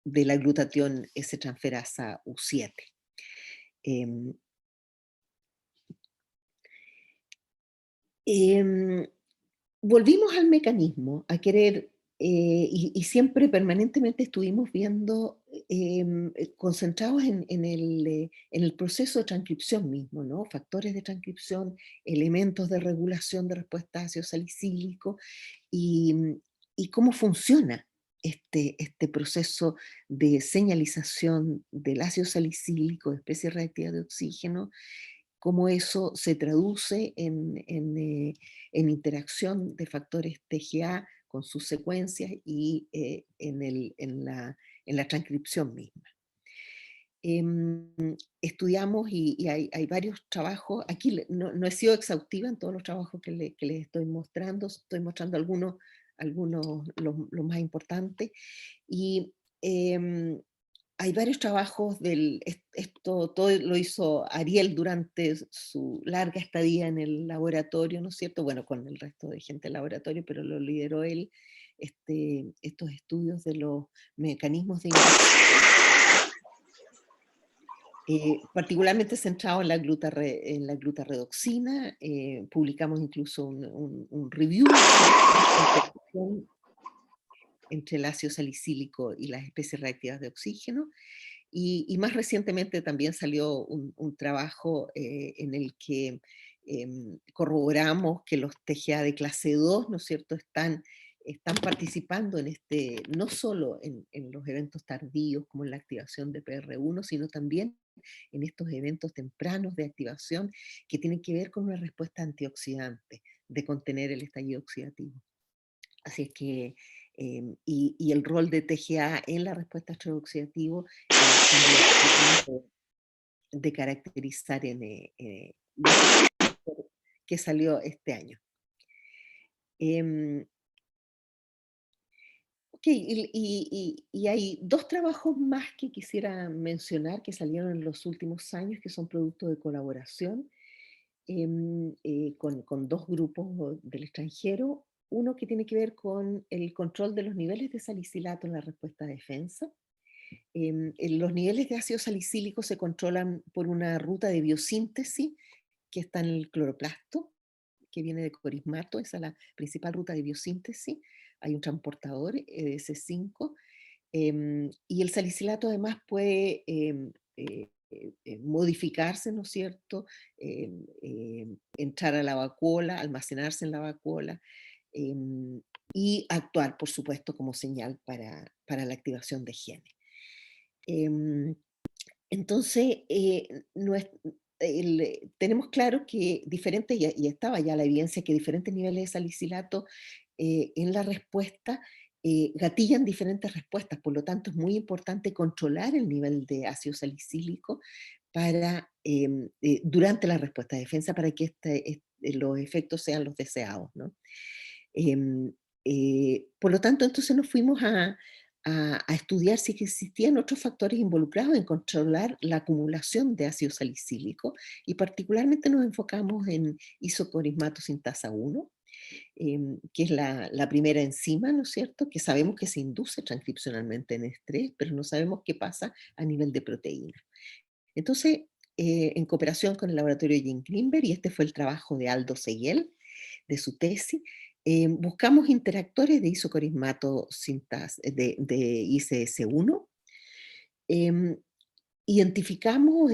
Speaker 3: de la glutatión S-transferasa U7. Em, Volvimos al mecanismo, a querer, y siempre permanentemente estuvimos viendo, concentrados en el proceso de transcripción mismo, ¿no? Factores de transcripción, elementos de regulación de respuesta a ácido salicílico, y cómo funciona este proceso de señalización del ácido salicílico, de especies reactivas de oxígeno, cómo eso se traduce en interacción de factores TGA con sus secuencias y en la transcripción misma. Estudiamos y hay varios trabajos, aquí no he sido exhaustiva en todos los trabajos que les estoy mostrando algunos los más importantes, y hay varios trabajos esto todo lo hizo Ariel durante su larga estadía en el laboratorio, ¿no es cierto? Bueno, con el resto de gente del laboratorio, pero lo lideró él, estos estudios de los mecanismos de particularmente centrado en la glutarredoxina. Publicamos incluso un review entre el ácido salicílico y las especies reactivas de oxígeno, y más recientemente también salió un trabajo en el que corroboramos que los TGA de clase 2, ¿no es cierto?, están participando no solo en los eventos tardíos como en la activación de PR1, sino también en estos eventos tempranos de activación que tienen que ver con una respuesta antioxidante, de contener el estallido oxidativo. Así es que, y el rol de TGA en la respuesta a estrés oxidativo de caracterizar que salió este año. Ok, y hay dos trabajos más que quisiera mencionar que salieron en los últimos años, que son producto de colaboración con dos grupos del extranjero. Uno que tiene que ver con el control de los niveles de salicilato en la respuesta a defensa. Los niveles de ácido salicílico se controlan por una ruta de biosíntesis que está en el cloroplasto, que viene de corismato, esa es la principal ruta de biosíntesis. Hay un transportador, EDS5, y el salicilato además puede modificarse, ¿no es cierto? Entrar a la vacuola, almacenarse en la vacuola, y actuar, por supuesto, como señal para la activación de genes. Entonces, tenemos claro que y estaba ya la evidencia que diferentes niveles de salicilato en la respuesta gatillan diferentes respuestas. Por lo tanto, es muy importante controlar el nivel de ácido salicílico durante la respuesta de defensa para que los efectos sean los deseados, ¿no? Por lo tanto, entonces nos fuimos a estudiar si existían otros factores involucrados en controlar la acumulación de ácido salicílico, y particularmente nos enfocamos en isocorismato sintasa 1, que es la primera enzima, ¿no es cierto?, que sabemos que se induce transcripcionalmente en estrés, pero no sabemos qué pasa a nivel de proteína. Entonces, en cooperación con el laboratorio de Jim Greenberg, y este fue el trabajo de Aldo Seguel, de su tesis, buscamos interactores de isocorismato sintasa de ICS1. Identificó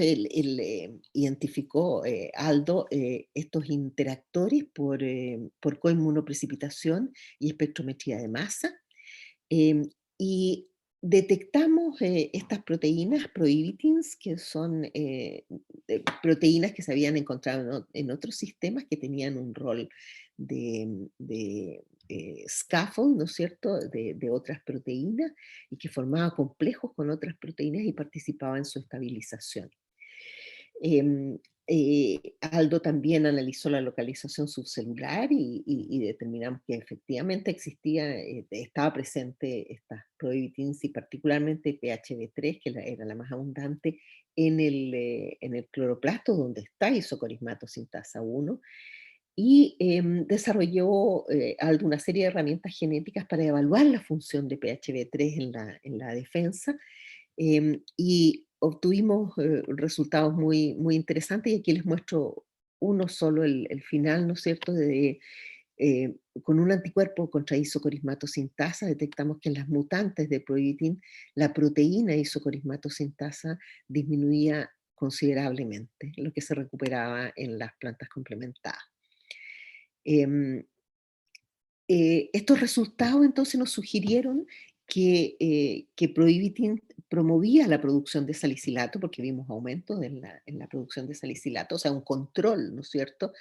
Speaker 3: Aldo estos interactores por coinmunoprecipitación y espectrometría de masa, y detectamos estas proteínas, prohibitins, que son proteínas que se habían encontrado en otros sistemas que tenían un rol de scaffold, ¿no es cierto?, de otras proteínas, y que formaban complejos con otras proteínas y participaban en su estabilización. Aldo también analizó la localización subcelular y determinamos que efectivamente existía, estaba presente estas prohibitins y particularmente PHB3, que era la más abundante en el cloroplasto, donde está isocorismato sintasa 1, y desarrolló Aldo una serie de herramientas genéticas para evaluar la función de PHB3 en la defensa, y obtuvimos resultados muy interesantes, y aquí les muestro uno solo, el final, ¿no es cierto?, con un anticuerpo contra isocorismato sintasa detectamos que en las mutantes de proibitin la proteína isocorismato sintasa disminuía considerablemente, lo que se recuperaba en las plantas complementadas. Estos resultados entonces nos sugirieron que prohibitin promovía la producción de salicilato, porque vimos aumentos en la producción de salicilato, o sea, un control, ¿no es cierto?,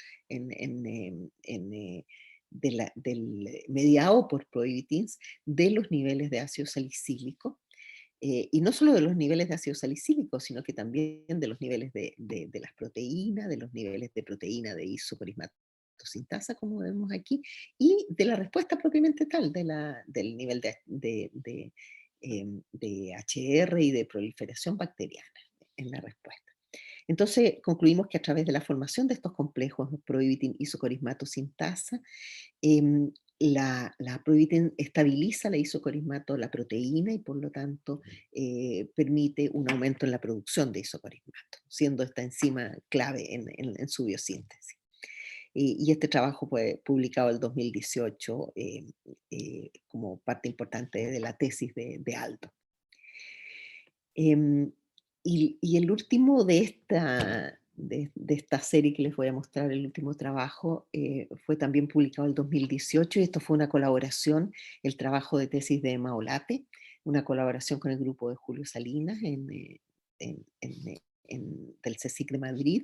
Speaker 3: mediado por prohibitins de los niveles de ácido salicílico, y no solo de los niveles de ácido salicílico, sino que también de los niveles de las proteínas, de los niveles de proteína de isocorismato sintasa, como vemos aquí, y de la respuesta propiamente tal, del nivel de HR y de proliferación bacteriana en la respuesta. Entonces concluimos que a través de la formación de estos complejos prohibitin isocorismato sintasa, la prohibitin estabiliza la isocorismato, la proteína, y por lo tanto permite un aumento en la producción de isocorismato, siendo esta enzima clave en su biosíntesis. Y este trabajo fue publicado en el 2018 como parte importante de la tesis de Aldo. Y el último de esta serie que les voy a mostrar, el último trabajo, fue también publicado en el 2018, y esto fue una colaboración, el trabajo de tesis de Emma Olate, una colaboración con el grupo de Julio Salinas del CSIC de Madrid.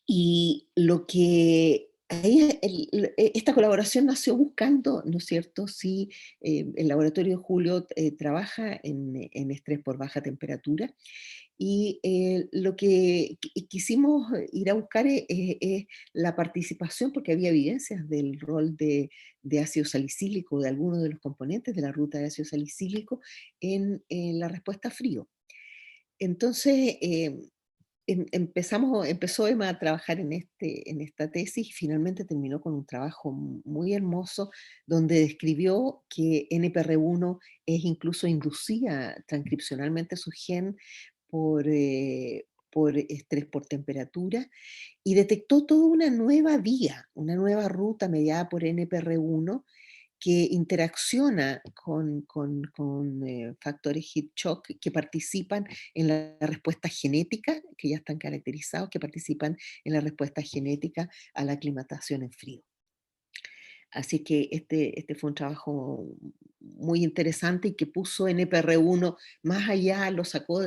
Speaker 3: Y lo que esta colaboración nació buscando, ¿no es cierto?, si el laboratorio de Julio trabaja en estrés por baja temperatura, y lo que quisimos ir a buscar es la participación, porque había evidencias del rol de ácido salicílico, de algunos de los componentes de la ruta de ácido salicílico en la respuesta a frío. Entonces, empezó Emma a trabajar en esta tesis, y finalmente terminó con un trabajo muy hermoso, donde describió que NPR1 incluso inducía transcripcionalmente su gen por estrés por temperatura, y detectó toda una nueva vía, una nueva ruta mediada por NPR1, que interacciona con factores heat shock que participan en la respuesta genética, que ya están caracterizados, que participan en la respuesta genética a la aclimatación en frío. Así que este fue un trabajo muy interesante, y que puso NPR1 más allá, lo sacó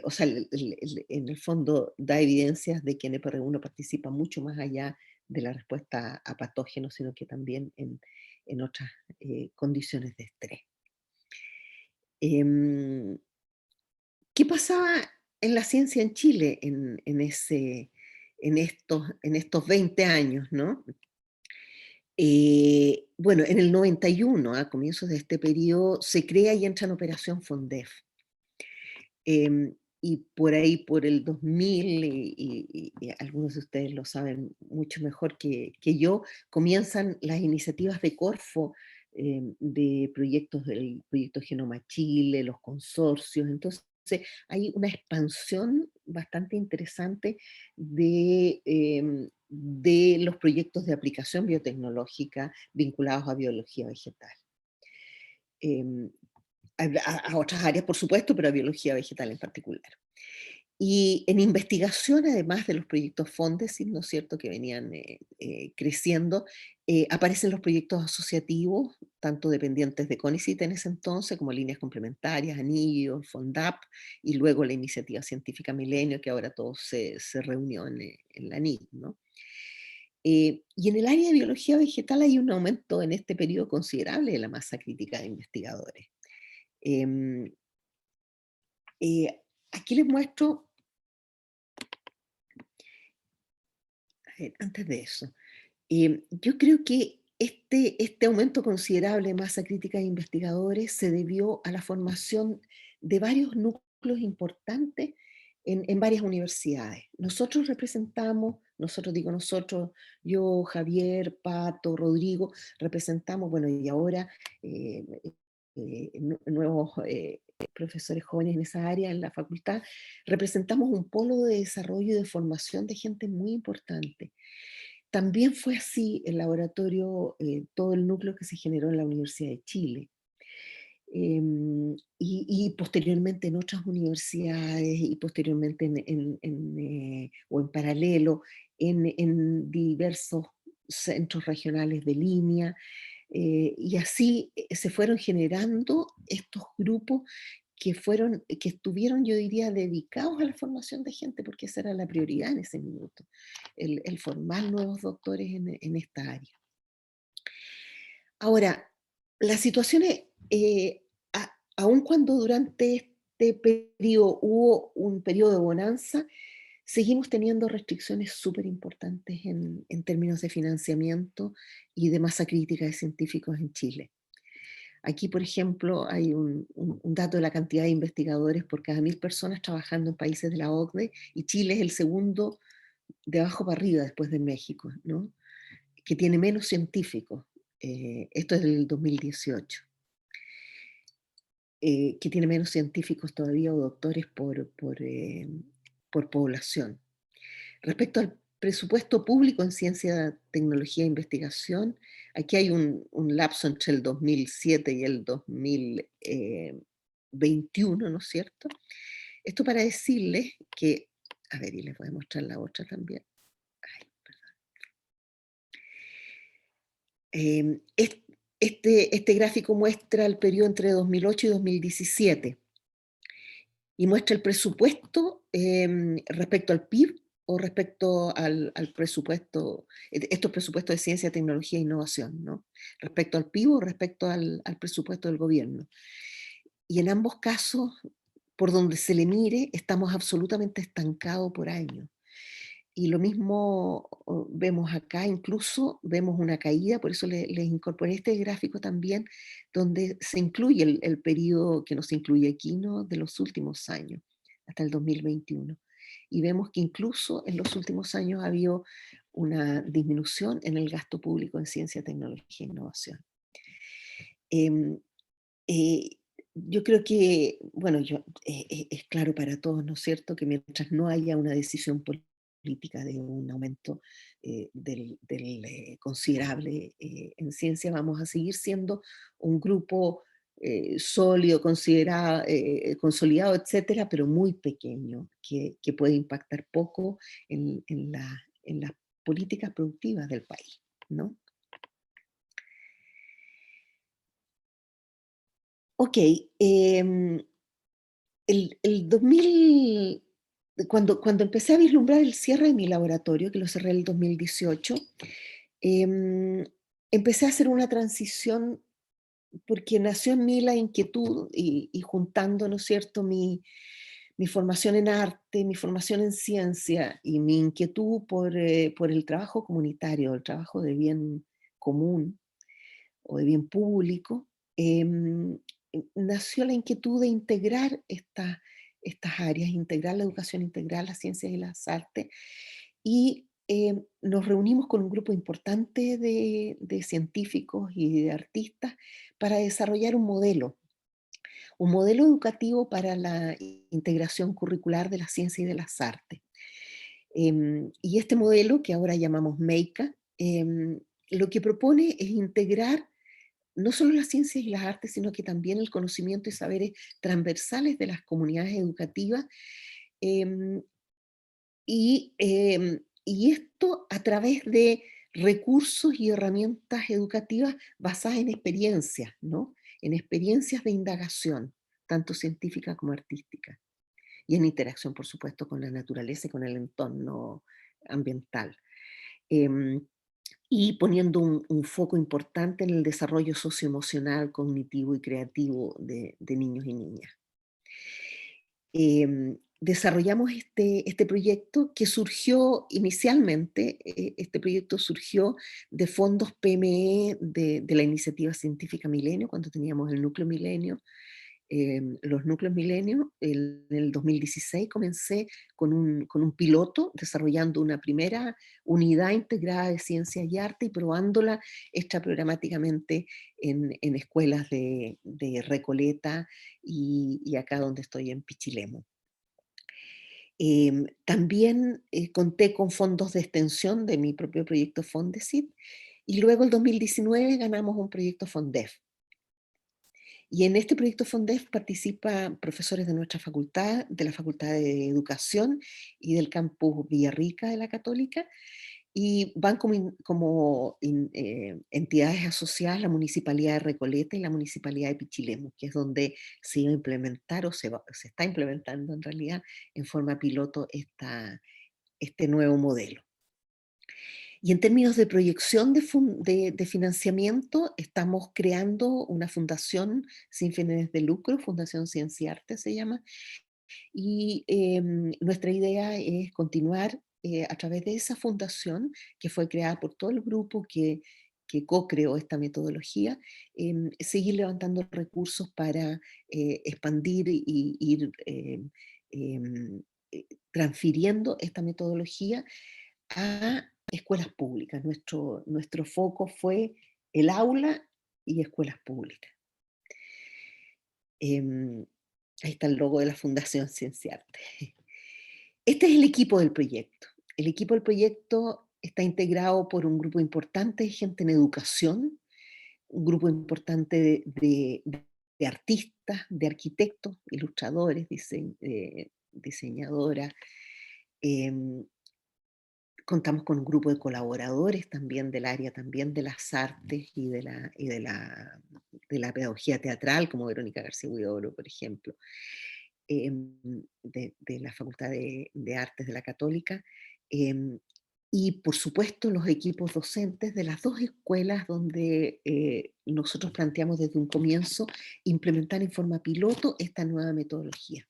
Speaker 3: o sea, en el fondo da evidencias de que NPR1 participa mucho más allá de la respuesta a patógenos, sino que también en otras condiciones de estrés. ¿Qué pasaba en la ciencia en Chile en estos 20 años, ¿no? Bueno, en el 91, a comienzos de este periodo, se crea y entra en operación FONDEF. Y por ahí, por el 2000, y algunos de ustedes lo saben mucho mejor que yo, comienzan las iniciativas de Corfo, de proyectos del Proyecto Genoma Chile, los consorcios. Entonces, hay una expansión bastante interesante de los proyectos de aplicación biotecnológica vinculados a biología vegetal. A otras áreas, por supuesto, pero a biología vegetal en particular. Y en investigación, además de los proyectos Fondesit, ¿no es cierto?, que venían creciendo, aparecen los proyectos asociativos tanto dependientes de CONICYT en ese entonces, como líneas complementarias, Anillo, FONDAP, y luego la Iniciativa Científica Milenio, que ahora todo se reunió en la NID, ¿no? Y en el área de biología vegetal hay un aumento en este periodo considerable de la masa crítica de investigadores. Em, Aquí les muestro, a ver, antes de eso, yo creo que este aumento considerable de masa crítica de investigadores se debió a la formación de varios núcleos importantes en varias universidades. Nosotros representamos, digo nosotros, yo, Javier, Pato, Rodrigo, representamos, bueno, y ahora nuevos profesores jóvenes en esa área, en la facultad, representamos un polo de desarrollo y de formación de gente muy importante. También fue así el laboratorio, todo el núcleo que se generó en la Universidad de Chile. Y posteriormente en otras universidades y posteriormente o en paralelo en diversos centros regionales de línea, y así se fueron generando estos grupos que estuvieron, yo diría, dedicados a la formación de gente, porque esa era la prioridad en ese minuto, el formar nuevos doctores en esta área. Ahora, las situaciones, aun cuando durante este periodo hubo un periodo de bonanza, seguimos teniendo restricciones súper importantes en términos de financiamiento y de masa crítica de científicos en Chile. Aquí, por ejemplo, hay un dato de la cantidad de investigadores por cada 1000 personas trabajando en países de la OCDE, y Chile es el segundo de abajo para arriba después de México, ¿no? Que tiene menos científicos. Esto es del 2018. Que tiene menos científicos todavía o doctores por población. Respecto al presupuesto público en ciencia, tecnología e investigación, aquí hay un lapso entre el 2007 y el 2021, ¿no es cierto? Esto para decirles que, a ver, y les voy a mostrar la otra también. Ay, perdón. Este gráfico muestra el periodo entre 2008 y 2017 y muestra el presupuesto respecto al PIB o respecto al presupuesto, estos presupuestos de ciencia, tecnología e innovación, ¿no? Respecto al PIB o respecto al presupuesto del gobierno. Y en ambos casos, por donde se le mire, estamos absolutamente estancados por año. Y lo mismo vemos acá, incluso vemos una caída, por eso les incorporé este gráfico también, donde se incluye el periodo que nos incluye aquí, ¿no? De los últimos años, hasta el 2021. Y vemos que incluso en los últimos años ha habido una disminución en el gasto público en ciencia, tecnología e innovación. Yo creo que, bueno, es claro para todos, ¿no es cierto?, que mientras no haya una decisión política de un aumento considerable en ciencia, vamos a seguir siendo un grupo sólido, consolidado, etcétera, pero muy pequeño, que puede impactar poco en las políticas productivas del país, ¿no? Ok, el 2000, cuando empecé a vislumbrar el cierre de mi laboratorio, que lo cerré en el 2018, empecé a hacer una transición porque nació en mí la inquietud y juntando, ¿no es cierto?, mi formación en arte, mi formación en ciencia y mi inquietud por el trabajo comunitario, el trabajo de bien común o de bien público, nació la inquietud de integrar estas áreas, integrar la educación integral, las ciencias y las artes, y nos reunimos con un grupo importante de científicos y de artistas para desarrollar un modelo educativo para la integración curricular de la ciencia y de las artes. Y este modelo, que ahora llamamos MEICA, lo que propone es integrar no solo las ciencias y las artes, sino que también el conocimiento y saberes transversales de las comunidades educativas, y esto a través de recursos y herramientas educativas basadas en experiencias, ¿no? En experiencias de indagación, tanto científica como artística, y en interacción, por supuesto, con la naturaleza y con el entorno ambiental. Em, y poniendo un foco importante en el desarrollo socioemocional, cognitivo y creativo de niños y niñas. Desarrollamos este proyecto que surgió inicialmente, este proyecto surgió de fondos PME de la Iniciativa Científica Milenio, cuando teníamos el núcleo Milenio, los núcleos Milenio. En el 2016 comencé con un piloto, desarrollando una primera unidad integrada de ciencia y arte y probándola extraprogramáticamente en escuelas de Recoleta y acá donde estoy en Pichilemu. También conté con fondos de extensión de mi propio proyecto Fondesit, y luego el 2019 ganamos un proyecto Fondef. Y en este proyecto Fondef participan profesores de nuestra facultad, de la Facultad de Educación y del campus Villarrica de la Católica, y van como entidades asociadas la Municipalidad de Recoleta y la Municipalidad de Pichilemu, que es donde se iba a implementar, o se está implementando en realidad en forma piloto este nuevo modelo. Y en términos de proyección de financiamiento, estamos creando una fundación sin fines de lucro, Fundación Ciencia y Arte se llama, y nuestra idea es continuar a través de esa fundación, que fue creada por todo el grupo que co-creó esta metodología, seguir levantando recursos para expandir y ir transfiriendo esta metodología a escuelas públicas. Nuestro foco fue el aula y escuelas públicas. Ahí está el logo de la Fundación Ciencia y Arte. Este es el equipo del proyecto. El equipo del proyecto está integrado por un grupo importante de gente en educación, un grupo importante de artistas, de arquitectos, ilustradores, diseñadoras. Contamos con un grupo de colaboradores también del área también de las artes y de la pedagogía teatral, como Verónica García Huidobro, por ejemplo, de la Facultad de Artes de la Católica, y por supuesto los equipos docentes de las dos escuelas donde nosotros planteamos desde un comienzo implementar en forma piloto esta nueva metodología.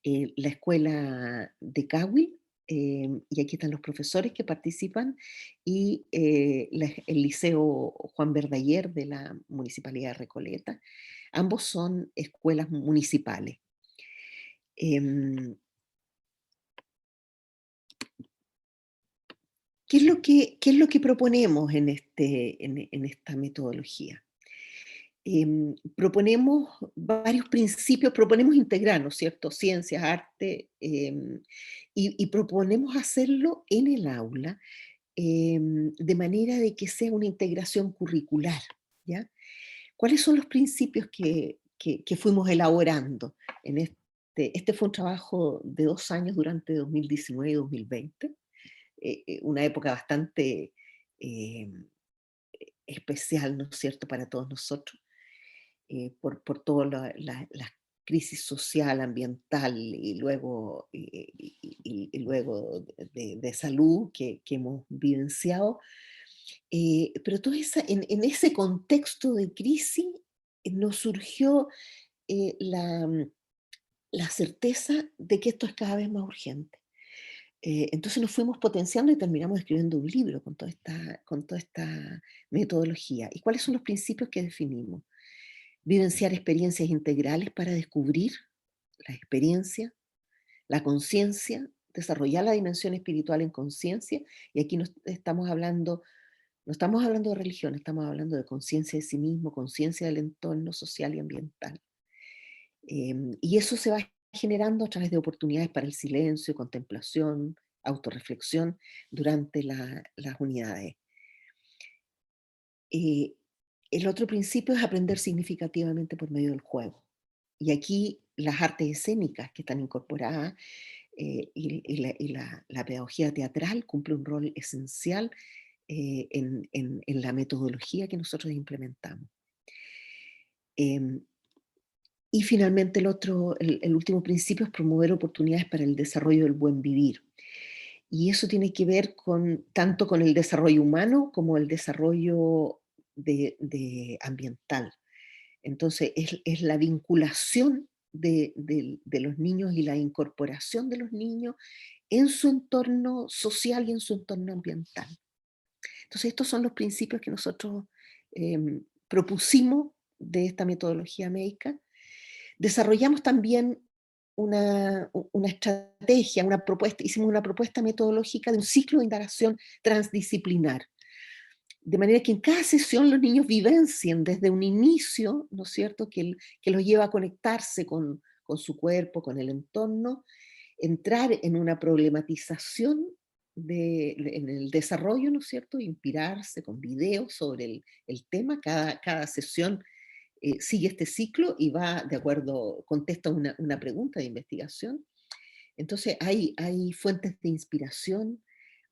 Speaker 3: La escuela de Cahuil, y aquí están los profesores que participan, y el Liceo Juan Verdaguer de la Municipalidad de Recoleta. Ambos son escuelas municipales. ¿Qué es lo que proponemos en esta metodología? Proponemos varios principios, proponemos integrar, ¿no es cierto?, ciencias, arte, y proponemos hacerlo en el aula, de manera de que sea una integración curricular, ¿ya? ¿Cuáles son los principios que fuimos elaborando en este fue un trabajo de 2 años durante 2019 y 2020, una época bastante especial, ¿no es cierto?, para todos nosotros. Por toda la crisis social, ambiental y luego, luego de salud que hemos vivenciado. Pero en ese contexto de crisis nos surgió la certeza de que esto es cada vez más urgente. Entonces nos fuimos potenciando y terminamos escribiendo un libro con toda esta metodología. ¿Y cuáles son los principios que definimos? Vivenciar experiencias integrales para descubrir la experiencia, la conciencia, desarrollar la dimensión espiritual en conciencia, y aquí no estamos hablando de religión, estamos hablando de conciencia de sí mismo, conciencia del entorno social y ambiental. Y eso se va generando a través de oportunidades para el silencio, contemplación, autorreflexión durante las unidades. El otro principio es aprender significativamente por medio del juego. Y aquí las artes escénicas que están incorporadas y la pedagogía teatral cumple un rol esencial en la metodología que nosotros implementamos. Y finalmente el último principio es promover oportunidades para el desarrollo del buen vivir. Y eso tiene que ver tanto con el desarrollo humano como el desarrollo ambiental. Entonces, es la vinculación de los niños y la incorporación de los niños en su entorno social y en su entorno ambiental. Entonces, estos son los principios que nosotros propusimos de esta metodología médica. Desarrollamos también una estrategia, hicimos una propuesta metodológica de un ciclo de indagación transdisciplinar. De manera que en cada sesión los niños vivencien desde un inicio, ¿no es cierto?, que los lleva a conectarse con su cuerpo, con el entorno, entrar en una problematización en el desarrollo, ¿no es cierto?, inspirarse con videos sobre el tema. Cada sesión sigue este ciclo y va de acuerdo, contesta una pregunta de investigación. Entonces hay fuentes de inspiración,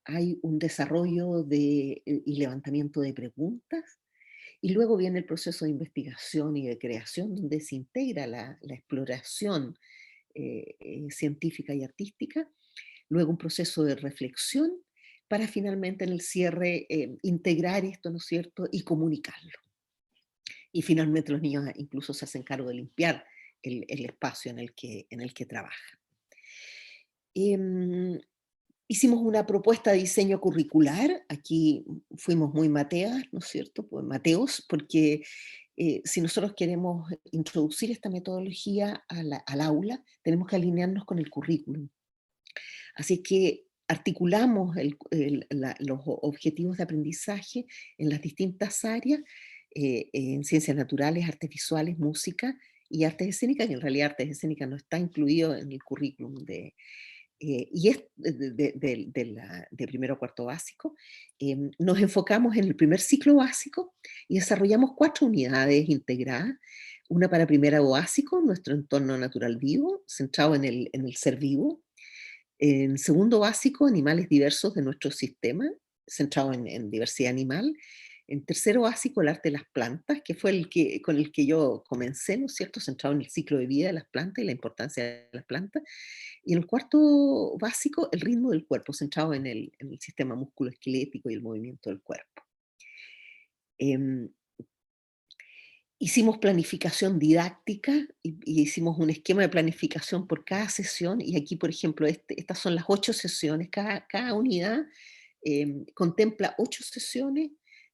Speaker 3: hay un desarrollo y levantamiento de preguntas, y luego viene el proceso de investigación y de creación, donde se integra la exploración científica y artística, luego un proceso de reflexión, para finalmente en el cierre integrar esto, ¿no es cierto?, y comunicarlo. Y finalmente los niños incluso se hacen cargo de limpiar el espacio en el que trabajan. Hicimos una propuesta de diseño curricular. Aquí fuimos muy mateas, ¿no es cierto?, pues mateos, porque si nosotros queremos introducir esta metodología al aula, tenemos que alinearnos con el currículum. Así que articulamos los objetivos de aprendizaje en las distintas áreas, en ciencias naturales, artes visuales, música y artes escénicas, que en realidad artes escénicas no está incluido en el currículum y es de primero a cuarto básico. Nos enfocamos en el primer ciclo básico y desarrollamos 4 unidades integradas, una para primero básico, nuestro entorno natural vivo, centrado en el ser vivo. En segundo básico, animales diversos de nuestro sistema, centrado en diversidad animal. En tercero básico, el arte de las plantas, que fue con el que yo comencé, ¿no es cierto?, centrado en el ciclo de vida de las plantas y la importancia de las plantas. Y en el cuarto básico, el ritmo del cuerpo, centrado en el sistema musculoesquelético y el movimiento del cuerpo. Hicimos planificación didáctica y hicimos un esquema de planificación por cada sesión, y aquí, por ejemplo, estas son las 8 sesiones. Cada unidad contempla 8 sesiones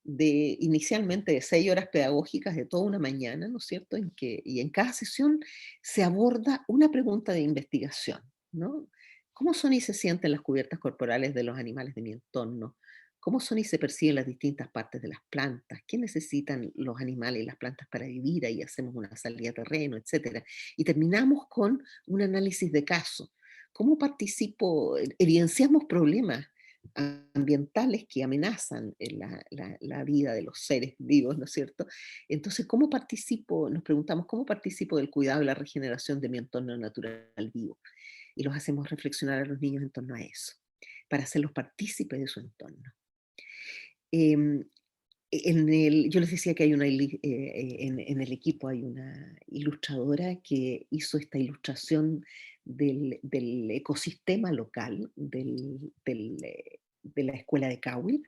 Speaker 3: inicialmente de 6 horas pedagógicas de toda una mañana, ¿no es cierto?, y en cada sesión se aborda una pregunta de investigación, ¿no? ¿Cómo son y se sienten las cubiertas corporales de los animales de mi entorno? ¿Cómo son y se perciben las distintas partes de las plantas? ¿Qué necesitan los animales y las plantas para vivir? Ahí hacemos una salida a terreno, etc. Y terminamos con un análisis de caso. ¿Cómo participo? Evidenciamos problemas ambientales que amenazan la vida de los seres vivos, ¿no es cierto? Entonces, ¿cómo participo? Nos preguntamos, ¿cómo participo del cuidado y la regeneración de mi entorno natural vivo? Y los hacemos reflexionar a los niños en torno a eso, para hacerlos partícipes de su entorno. Yo les decía que hay en el equipo hay una ilustradora que hizo esta ilustración del ecosistema local de la escuela de Cowell,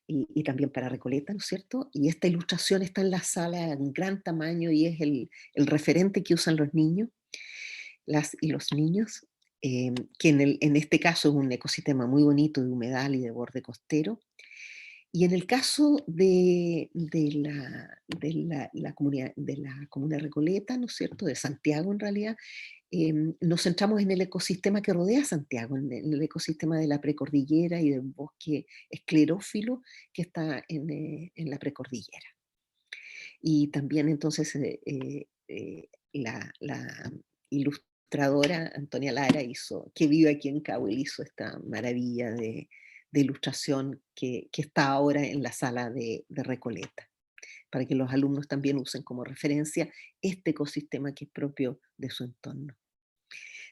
Speaker 3: y también para Recoleta, ¿no es cierto? Y esta ilustración está en la sala en gran tamaño y es el referente que usan los niños y los niños, que en este caso es un ecosistema muy bonito de humedal y de borde costero. Y en el caso de la comunidad, de la comuna de Recoleta, ¿no es cierto?, de Santiago en realidad, nos centramos en el ecosistema que rodea Santiago, en el ecosistema de la precordillera y del bosque esclerófilo que está en la precordillera. Y también entonces la ilustradora Antonia Lara que vive aquí en Cowell, hizo esta maravilla de ilustración que está ahora en la sala de Recoleta, para que los alumnos también usen como referencia este ecosistema que es propio de su entorno.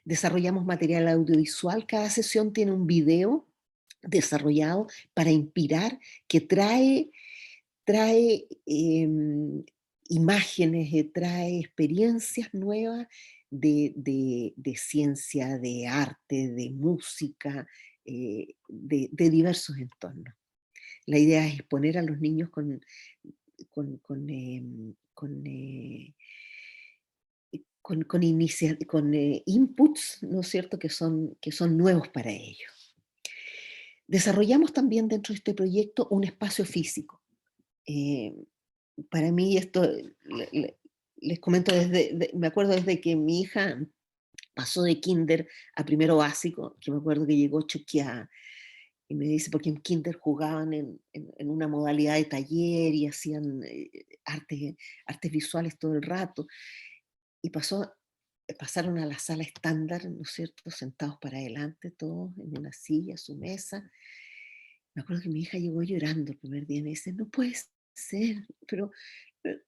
Speaker 3: Desarrollamos material audiovisual, cada sesión tiene un video desarrollado para inspirar, que trae imágenes, trae experiencias nuevas de ciencia, de arte, de música, de diversos entornos. La idea es exponer a los niños con inputs, ¿no es cierto?, que son nuevos para ellos. Desarrollamos también dentro de este proyecto un espacio físico. Para mí esto, les comento me acuerdo desde que mi hija pasó de kinder a primero básico, que me acuerdo que llegó choqueada, y me dice, porque en kinder jugaban en una modalidad de taller y hacían artes visuales todo el rato, y pasaron a la sala estándar, ¿no es cierto?, sentados para adelante todos en una silla, su mesa. Me acuerdo que mi hija llegó llorando el primer día y me dice, no puede ser, pero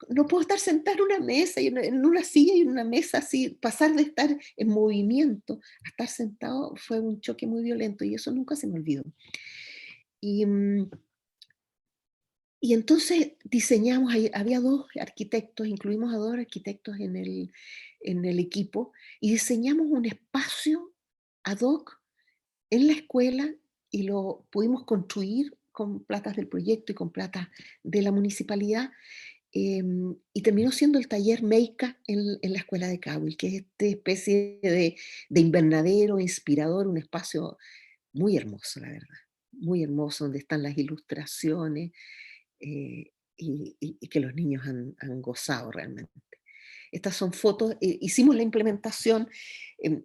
Speaker 3: no puedo estar sentada en una mesa, en una silla y en una mesa así, pasar de estar en movimiento a estar sentado fue un choque muy violento y eso nunca se me olvidó. Y entonces diseñamos, había 2 arquitectos, incluimos a 2 arquitectos en el equipo, y diseñamos un espacio ad hoc en la escuela y lo pudimos construir con platas del proyecto y con platas de la municipalidad, y terminó siendo el taller Meika en la escuela de Cahuil, que es esta especie de invernadero inspirador, un espacio muy hermoso, la verdad, muy hermoso, donde están las ilustraciones, y que los niños han gozado realmente. Estas son fotos, hicimos la implementación,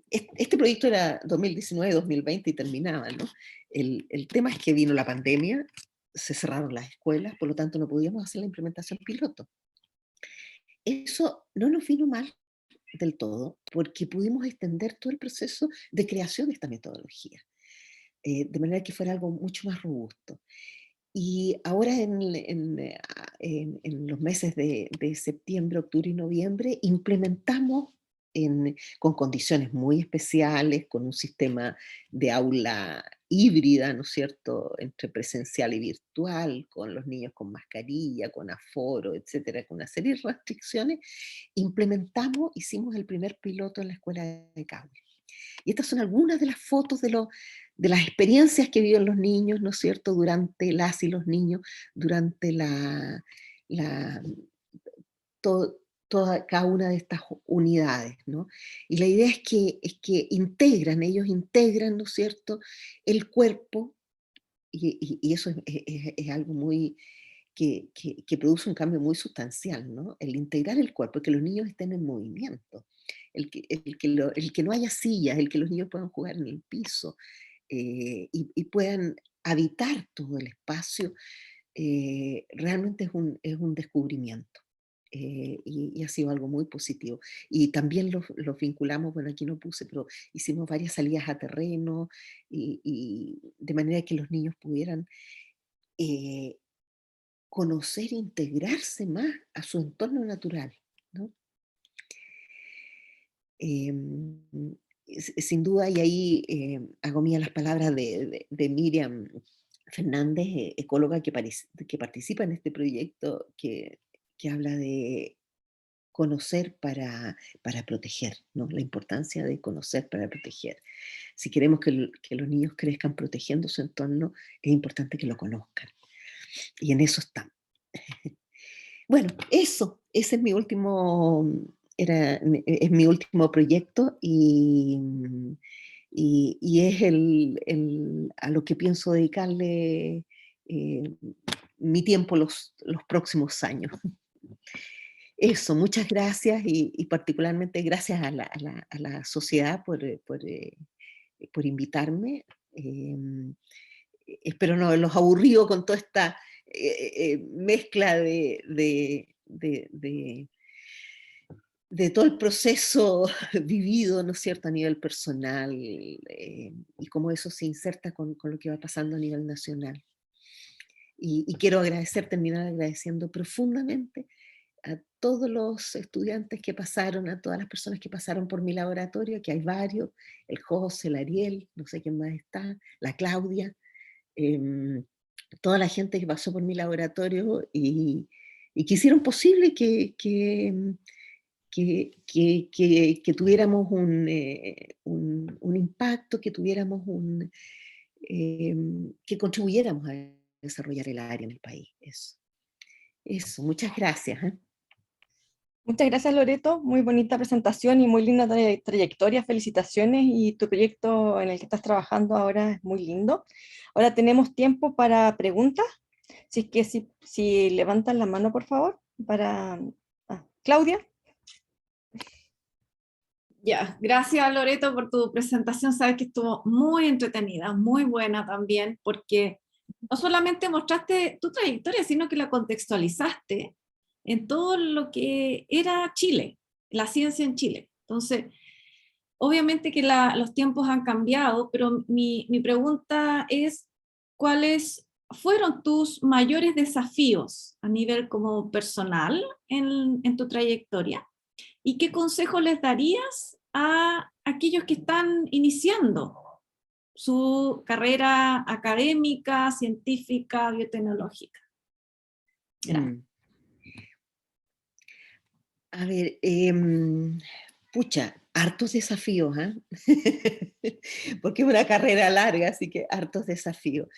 Speaker 3: este proyecto era 2019-2020 y terminaba, ¿no? El tema es que vino la pandemia, se cerraron las escuelas, por lo tanto no podíamos hacer la implementación piloto. Eso no nos vino mal del todo, porque pudimos extender todo el proceso de creación de esta metodología, de manera que fuera algo mucho más robusto. Y ahora en los meses de septiembre, octubre y noviembre implementamos con condiciones muy especiales, con un sistema de aula híbrida, ¿no es cierto?, entre presencial y virtual, con los niños con mascarilla, con aforo, etcétera, con una serie de restricciones, hicimos el primer piloto en la escuela de Cahuil. Y estas son algunas de las fotos de las experiencias que viven los niños, ¿no es cierto?, durante las y los niños, durante cada una de estas unidades, ¿no? Y la idea es que ellos integran, ¿no es cierto?, el cuerpo, y eso es algo muy, que produce un cambio muy sustancial, ¿no? El integrar el cuerpo, que los niños estén en movimiento, el que no haya sillas, el que los niños puedan jugar en el piso, y puedan habitar todo el espacio, realmente es un descubrimiento. Y ha sido algo muy positivo. Y también los vinculamos, bueno, aquí no puse, pero hicimos varias salidas a terreno, y de manera que los niños pudieran conocer e integrarse más a su entorno natural, ¿no? Em, Sin duda, y ahí hago mía las palabras de Miriam Fernández, ecóloga que participa en este proyecto, que habla de conocer para proteger, ¿no? La importancia de conocer para proteger. Si queremos que los niños crezcan protegiendo su entorno, es importante que lo conozcan. Y en eso estamos. Bueno, ese es es mi último proyecto, y es a lo que pienso dedicarle mi tiempo los próximos años. Eso, muchas gracias, y particularmente gracias a la sociedad por invitarme. Espero no haberlos aburrido con toda esta mezcla de todo el proceso vivido, ¿no es cierto?, a nivel personal, y cómo eso se inserta con lo que va pasando a nivel nacional. Y quiero terminar agradeciendo profundamente a todos los estudiantes que pasaron, a todas las personas que pasaron por mi laboratorio, que hay varios, el José, el Ariel, no sé quién más está, la Claudia, toda la gente que pasó por mi laboratorio y que hicieron posible que tuviéramos un impacto, que tuviéramos que contribuyéramos a desarrollar el área en el país. Eso. Muchas gracias.
Speaker 2: Muchas gracias, Loreto. Muy bonita presentación y muy linda trayectoria. Felicitaciones, y tu proyecto en el que estás trabajando ahora es muy lindo. Ahora tenemos tiempo para preguntas. Si levantan la mano, por favor, para Claudia.
Speaker 1: Ya, gracias Loreto por tu presentación, sabes que estuvo muy entretenida, muy buena también, porque no solamente mostraste tu trayectoria, sino que la contextualizaste en todo lo que era Chile, la ciencia en Chile. Entonces, obviamente que los tiempos han cambiado, pero mi pregunta es, ¿cuáles fueron tus mayores desafíos a nivel como personal en tu trayectoria? ¿Y qué consejo les darías a aquellos que están iniciando su carrera académica, científica, biotecnológica? Gracias.
Speaker 3: A ver, pucha, hartos desafíos, ¿ah? Porque es una carrera larga, así que hartos desafíos.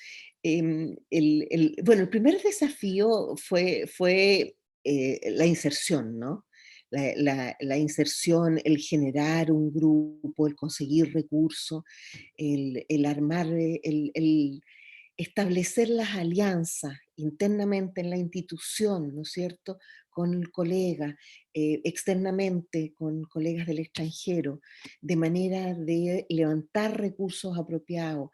Speaker 3: Bueno, el primer desafío fue la inserción, ¿no? La inserción, el generar un grupo, el conseguir recursos, el armar, el establecer las alianzas internamente en la institución, ¿no es cierto?, con colegas, externamente con colegas del extranjero, de manera de levantar recursos apropiados,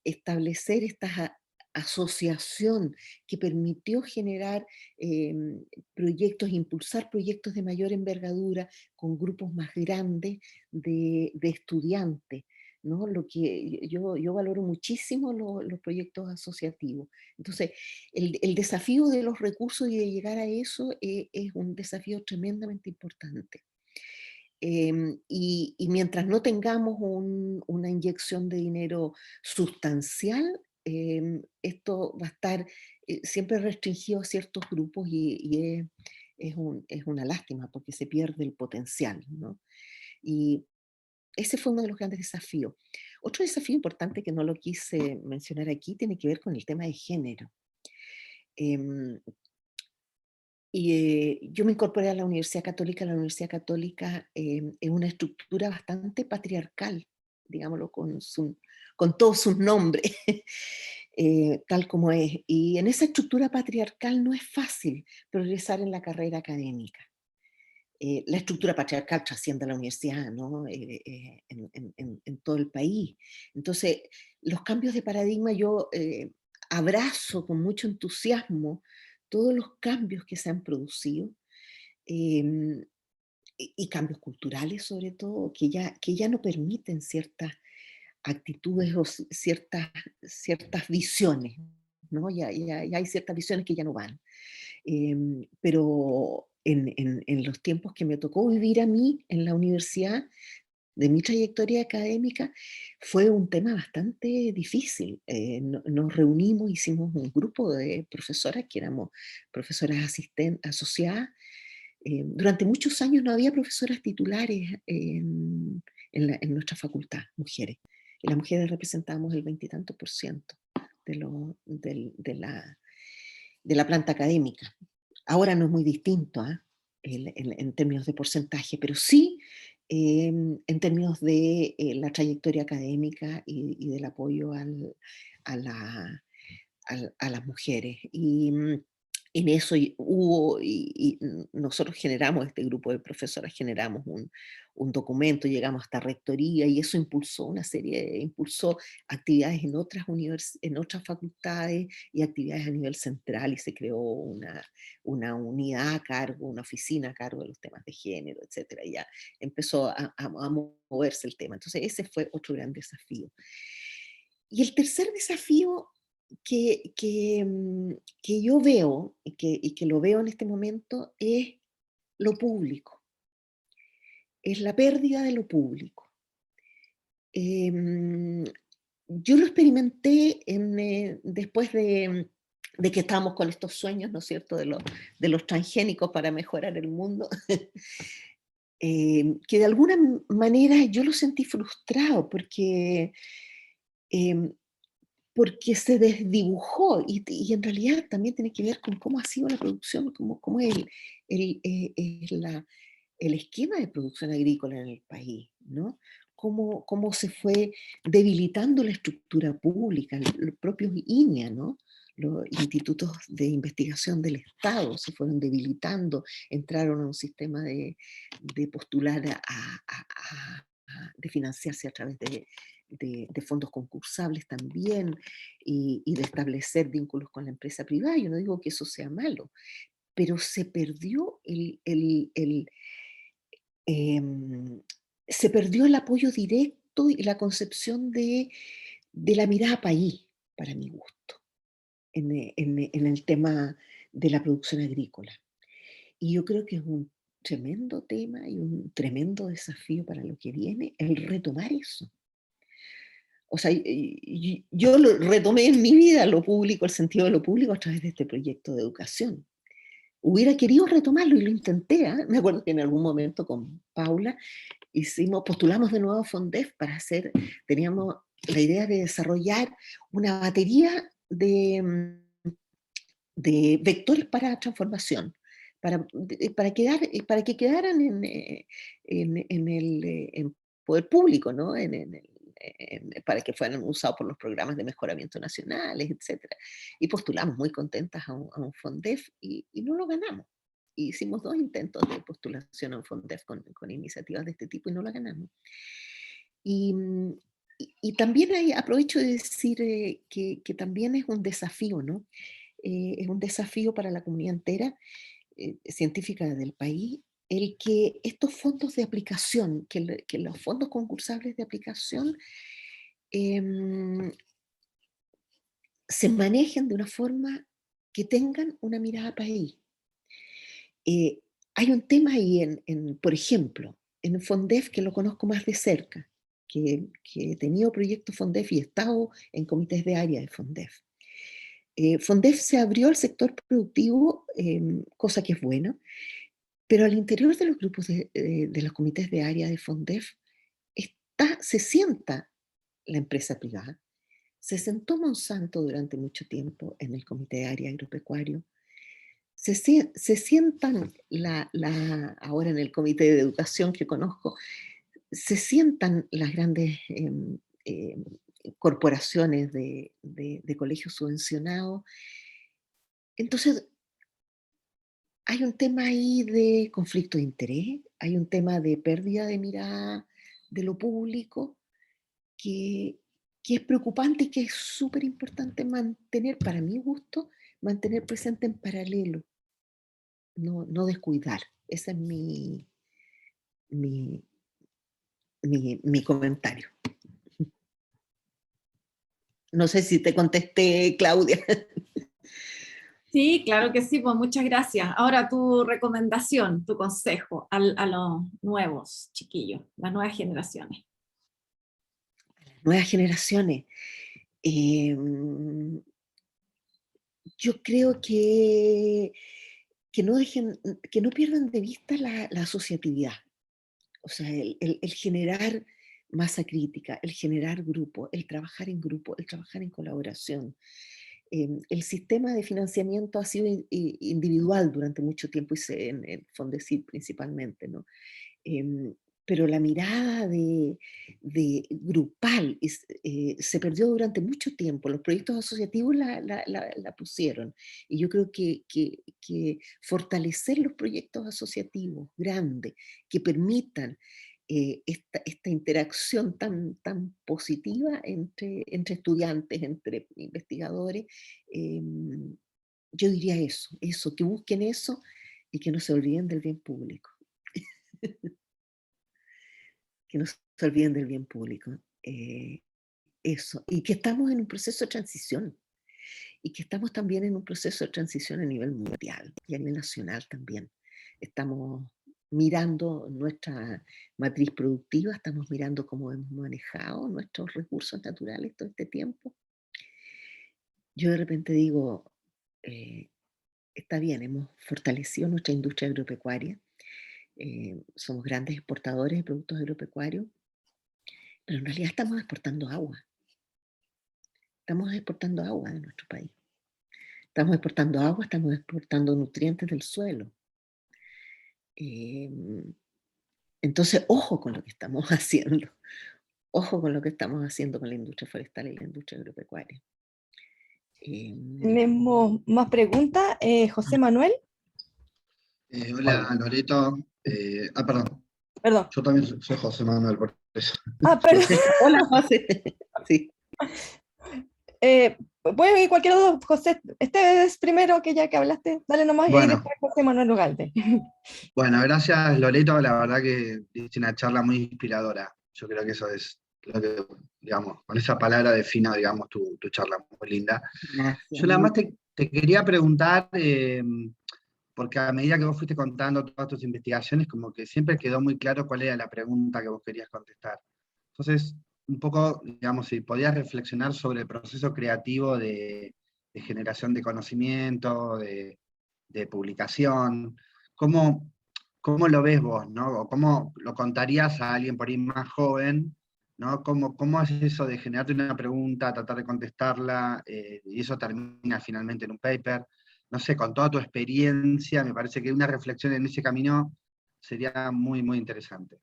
Speaker 3: establecer esta asociación que permitió generar proyectos, impulsar proyectos de mayor envergadura con grupos más grandes de estudiantes, ¿no? Lo que yo valoro muchísimo los proyectos asociativos. Entonces, el desafío de los recursos y de llegar a eso es un desafío tremendamente importante. Y mientras no tengamos una inyección de dinero sustancial, esto va a estar siempre restringido a ciertos grupos y es una lástima porque se pierde el potencial, ¿no? Y ese fue uno de los grandes desafíos. Otro desafío importante que no lo quise mencionar aquí tiene que ver con el tema de género. Yo me incorporé a la Universidad Católica. La Universidad Católica es una estructura bastante patriarcal, digámoslo con todos sus nombres, tal como es. Y en esa estructura patriarcal no es fácil progresar en la carrera académica. La estructura patriarcal trasciende a la universidad, ¿no? En todo el país. Entonces, los cambios de paradigma yo abrazo con mucho entusiasmo todos los cambios que se han producido y cambios culturales sobre todo, que ya no permiten ciertas actitudes o ciertas visiones, ¿no? Ya hay ciertas visiones que ya no van. Pero en los tiempos que me tocó vivir a mí en la universidad, de mi trayectoria académica, fue un tema bastante difícil. Nos reunimos, hicimos un grupo de profesoras que éramos profesoras asociadas. Durante muchos años no había profesoras titulares en nuestra facultad, mujeres. Y las mujeres representábamos el 20 y tanto por ciento de la planta académica. Ahora no es muy distinto en términos de porcentaje, pero sí en términos de la trayectoria académica y del apoyo a las mujeres. Y en eso nosotros generamos, este grupo de profesoras, generamos un documento, llegamos hasta rectoría y eso impulsó impulsó actividades en otras facultades y actividades a nivel central, y se creó una unidad a cargo, una oficina a cargo de los temas de género, etcétera. Y ya empezó a moverse el tema. Entonces ese fue otro gran desafío. Y el tercer desafío que yo veo y que lo veo en este momento es lo público, es la pérdida de lo público. yo lo experimenté después de que estábamos con estos sueños, ¿no es cierto?, de los transgénicos para mejorar el mundo, que de alguna manera yo lo sentí frustrado em, porque se desdibujó y en realidad también tiene que ver con cómo ha sido la producción, cómo es el esquema de producción agrícola en el país, ¿no? Cómo se fue debilitando la estructura pública, los propios INEA, ¿no? Los institutos de investigación del Estado se fueron debilitando, entraron a un sistema de postular, de financiarse a través de fondos concursables también, y de establecer vínculos con la empresa privada. Yo no digo que eso sea malo, pero se perdió em, se perdió el apoyo directo y la concepción de la mirada país, para mi gusto, en el tema de la producción agrícola. Y yo creo que es un tremendo tema y un tremendo desafío para lo que viene, el retomar eso. O sea, yo lo retomé en mi vida, lo público, el sentido de lo público, a través de este proyecto de educación. Hubiera querido retomarlo y lo intenté, ¿ah? Me acuerdo que en algún momento con Paula postulamos de nuevo a FONDEF para teníamos la idea de desarrollar una batería de vectores para transformación, para que quedaran en poder público, ¿no? Para que fueran usados por los programas de mejoramiento nacionales, etc. Y postulamos muy contentas a un FONDEF y no lo ganamos. Hicimos 2 intentos de postulación a un FONDEF con iniciativas de este tipo y no lo ganamos. Y también aprovecho de decir que también es un desafío, ¿no? Es un desafío para la comunidad entera científica del país, el que estos fondos de aplicación, que los fondos concursables de aplicación se manejen de una forma que tengan una mirada país. Hay un tema ahí, por ejemplo, en FONDEF, que lo conozco más de cerca, que he tenido proyectos FONDEF y he estado en comités de área de FONDEF. FONDEF se abrió al sector productivo, cosa que es buena, pero al interior de los grupos de los comités de área de FONDEF se sienta la empresa privada. Se sentó Monsanto durante mucho tiempo en el comité de área agropecuario. Se sientan ahora en el comité de educación que conozco, se sientan las grandes corporaciones de colegios subvencionados. Entonces, hay un tema ahí de conflicto de interés, hay un tema de pérdida de mirada de lo público que es preocupante y que es súper importante mantener, para mi gusto, mantener presente en paralelo, no descuidar. Ese es mi comentario. No sé si te contesté, Claudia.
Speaker 1: Sí, claro que sí, pues muchas gracias. Ahora tu recomendación, tu consejo a los nuevos chiquillos, las nuevas generaciones.
Speaker 3: Nuevas generaciones. Yo creo que no pierdan de vista la asociatividad. O sea, el generar masa crítica, el generar grupo, el trabajar en grupo, el trabajar en colaboración. El sistema de financiamiento ha sido individual durante mucho tiempo, en el Fondesit principalmente, ¿no? Pero la mirada de grupal se perdió durante mucho tiempo. Los proyectos asociativos la pusieron. Y yo creo que fortalecer los proyectos asociativos grandes que permitan esta interacción tan positiva entre estudiantes, entre investigadores, yo diría eso, que busquen eso y que no se olviden del bien público. Que no se olviden del bien público. Eso. Y que estamos en un proceso de transición. Y que estamos también en un proceso de transición a nivel mundial y a nivel nacional también. Estamos mirando nuestra matriz productiva, estamos mirando cómo hemos manejado nuestros recursos naturales todo este tiempo. Yo de repente digo, está bien, hemos fortalecido nuestra industria agropecuaria, somos grandes exportadores de productos agropecuarios, pero en realidad estamos exportando agua. Estamos exportando agua de nuestro país. Estamos exportando agua, estamos exportando nutrientes del suelo. Entonces, ojo con lo que estamos haciendo. Ojo con lo que estamos haciendo con la industria forestal y la industria agropecuaria.
Speaker 2: Tenemos más preguntas. José Manuel.
Speaker 8: Hola, Loreto. Perdón.
Speaker 2: Perdón.
Speaker 8: Yo también soy José Manuel, por eso.
Speaker 2: Perdón.
Speaker 3: Hola, José. Sí.
Speaker 2: Puedes ir cualquiera de los dos, José. Este es primero, que ya que hablaste, dale nomás,
Speaker 8: Bueno.
Speaker 2: y después José Manuel Ugalde.
Speaker 8: Bueno, gracias, Loreto. La verdad que diste una charla muy inspiradora. Yo creo que eso es lo que, digamos, con esa palabra defino, digamos, tu charla muy linda.
Speaker 3: Gracias.
Speaker 8: Yo nada más te quería preguntar, porque a medida que vos fuiste contando todas tus investigaciones, como que siempre quedó muy claro cuál era la pregunta que vos querías contestar. Entonces, un poco, digamos, si podías reflexionar sobre el proceso creativo de generación de conocimiento, de publicación, ¿cómo lo ves vos, ¿no? O cómo lo contarías a alguien por ahí más joven, ¿no? ¿Cómo es eso de generarte una pregunta, tratar de contestarla, y eso termina finalmente en un paper? No sé, con toda tu experiencia, me parece que una reflexión en ese camino sería muy, muy interesante.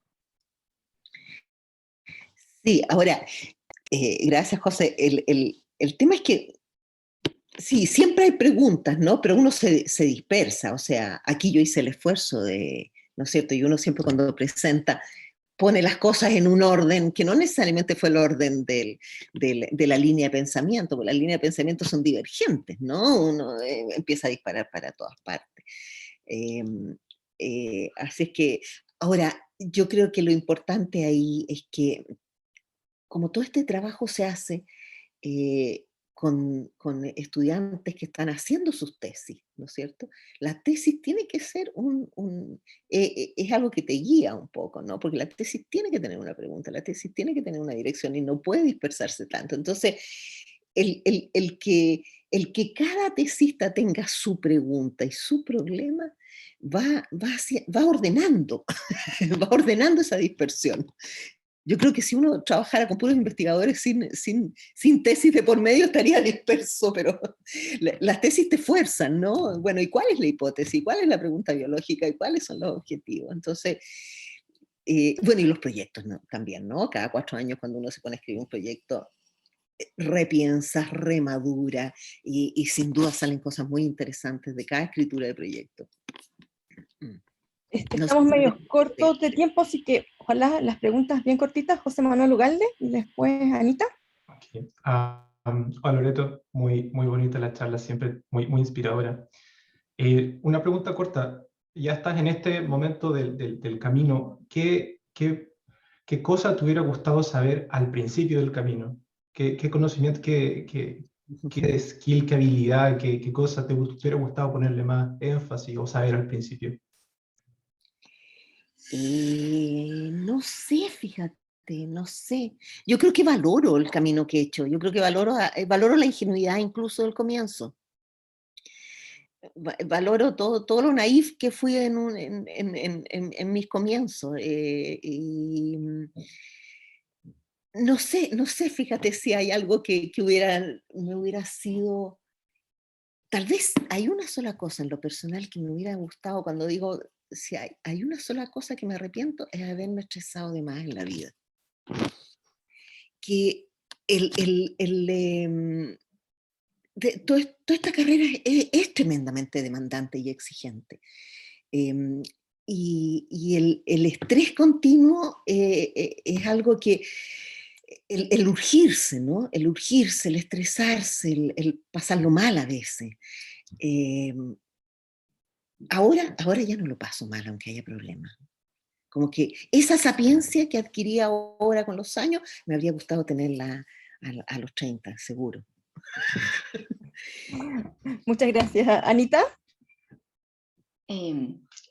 Speaker 3: Sí, ahora, gracias, José. El tema es que, sí, siempre hay preguntas, ¿no? Pero uno se dispersa, o sea, aquí yo hice el esfuerzo de, ¿no es cierto? Y uno siempre cuando presenta pone las cosas en un orden que no necesariamente fue el orden de la línea de pensamiento, porque las líneas de pensamiento son divergentes, ¿no? Uno empieza a disparar para todas partes. Así es que, ahora, yo creo que lo importante ahí es que, como todo este trabajo se hace con estudiantes que están haciendo sus tesis, ¿no es cierto? La tesis tiene que ser es algo que te guía un poco, ¿no? Porque la tesis tiene que tener una pregunta, la tesis tiene que tener una dirección y no puede dispersarse tanto. Entonces, el que cada tesista tenga su pregunta y su problema va ordenando, va ordenando esa dispersión. Yo creo que si uno trabajara con puros investigadores sin tesis de por medio estaría disperso, pero las tesis te fuerzan, ¿no? Bueno, ¿y cuál es la hipótesis? ¿Cuál es la pregunta biológica? ¿Y cuáles son los objetivos? Entonces, bueno, y los proyectos, ¿no? También, ¿no? Cada 4 años cuando uno se pone a escribir un proyecto, repiensas, remadura, y sin duda salen cosas muy interesantes de cada escritura de proyecto.
Speaker 2: Estamos medio cortos de tiempo, así que ojalá las preguntas bien cortitas. José Manuel Ugalde y después Anita.
Speaker 9: Okay. Hola Loreto, muy bonita la charla, siempre muy inspiradora. Una pregunta corta, ya estás en este momento del camino, ¿qué cosa te hubiera gustado saber al principio del camino? ¿Qué conocimiento, qué skill, qué habilidad, qué cosa te hubiera gustado ponerle más énfasis o saber al principio?
Speaker 3: No sé, fíjate, no sé. Yo creo que valoro el camino que he hecho. Yo creo que valoro la ingenuidad incluso del comienzo. Valoro todo lo naif que fui en mis comienzos. Y no sé, fíjate si hay algo que me hubiera sido... Tal vez hay una sola cosa en lo personal que me hubiera gustado cuando digo, si hay una sola cosa que me arrepiento, es haberme estresado de más en la vida. Que toda esta carrera es tremendamente demandante y exigente. Y el estrés continuo es algo que, el urgirse, ¿no? El urgirse, el estresarse, el pasarlo mal a veces. Ahora ya no lo paso mal, aunque haya problemas. Como que esa sapiencia que adquirí ahora con los años, me habría gustado tenerla a los 30, seguro.
Speaker 2: Muchas gracias. Anita.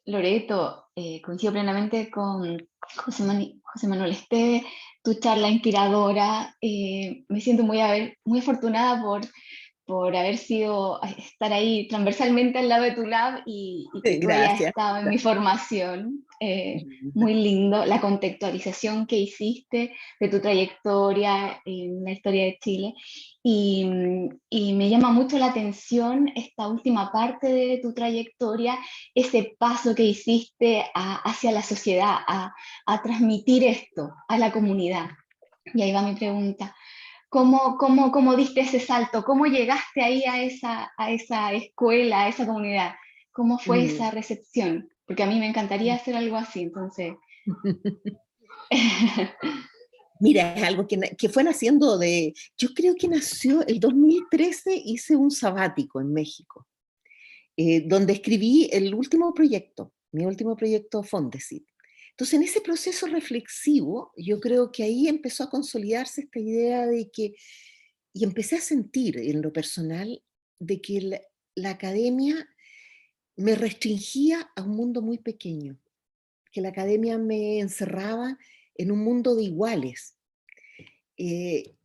Speaker 10: Loreto, coincido plenamente con José Manuel Esteve, tu charla inspiradora. Me siento muy afortunada por estar ahí transversalmente al lado de tu lab y que tú hayas
Speaker 3: Gracias.
Speaker 10: estado en mi formación. Muy lindo la contextualización que hiciste de tu trayectoria en la historia de Chile. Y me llama mucho la atención esta última parte de tu trayectoria, ese paso que hiciste hacia la sociedad, a transmitir esto a la comunidad. Y ahí va mi pregunta. ¿Cómo diste ese salto? ¿Cómo llegaste ahí a esa escuela, a esa comunidad? ¿Cómo fue esa recepción? Porque a mí me encantaría hacer algo así, entonces.
Speaker 3: Mira, es algo que fue naciendo yo creo que nació el 2013, hice un sabático en México, donde escribí mi último proyecto Fondesit. Entonces, en ese proceso reflexivo, yo creo que ahí empezó a consolidarse esta idea y empecé a sentir en lo personal de que la academia me restringía a un mundo muy pequeño, que la academia me encerraba en un mundo de iguales. Y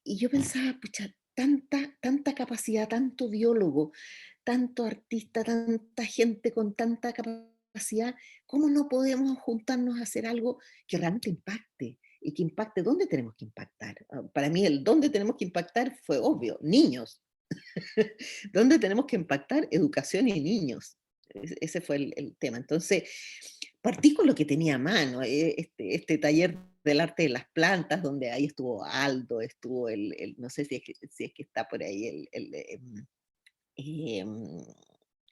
Speaker 3: yo pensaba, pucha, tanta capacidad, tanto biólogo, tanto artista, tanta gente con tanta capacidad, ¿cómo no podemos juntarnos a hacer algo que realmente impacte? Y que impacte, ¿dónde tenemos que impactar? Para mí el dónde tenemos que impactar fue obvio, niños. ¿Dónde tenemos que impactar? Educación y niños. Ese fue el tema. Entonces, partí con lo que tenía a mano, este taller del arte de las plantas, donde ahí estuvo Aldo, estuvo no sé si es que está por ahí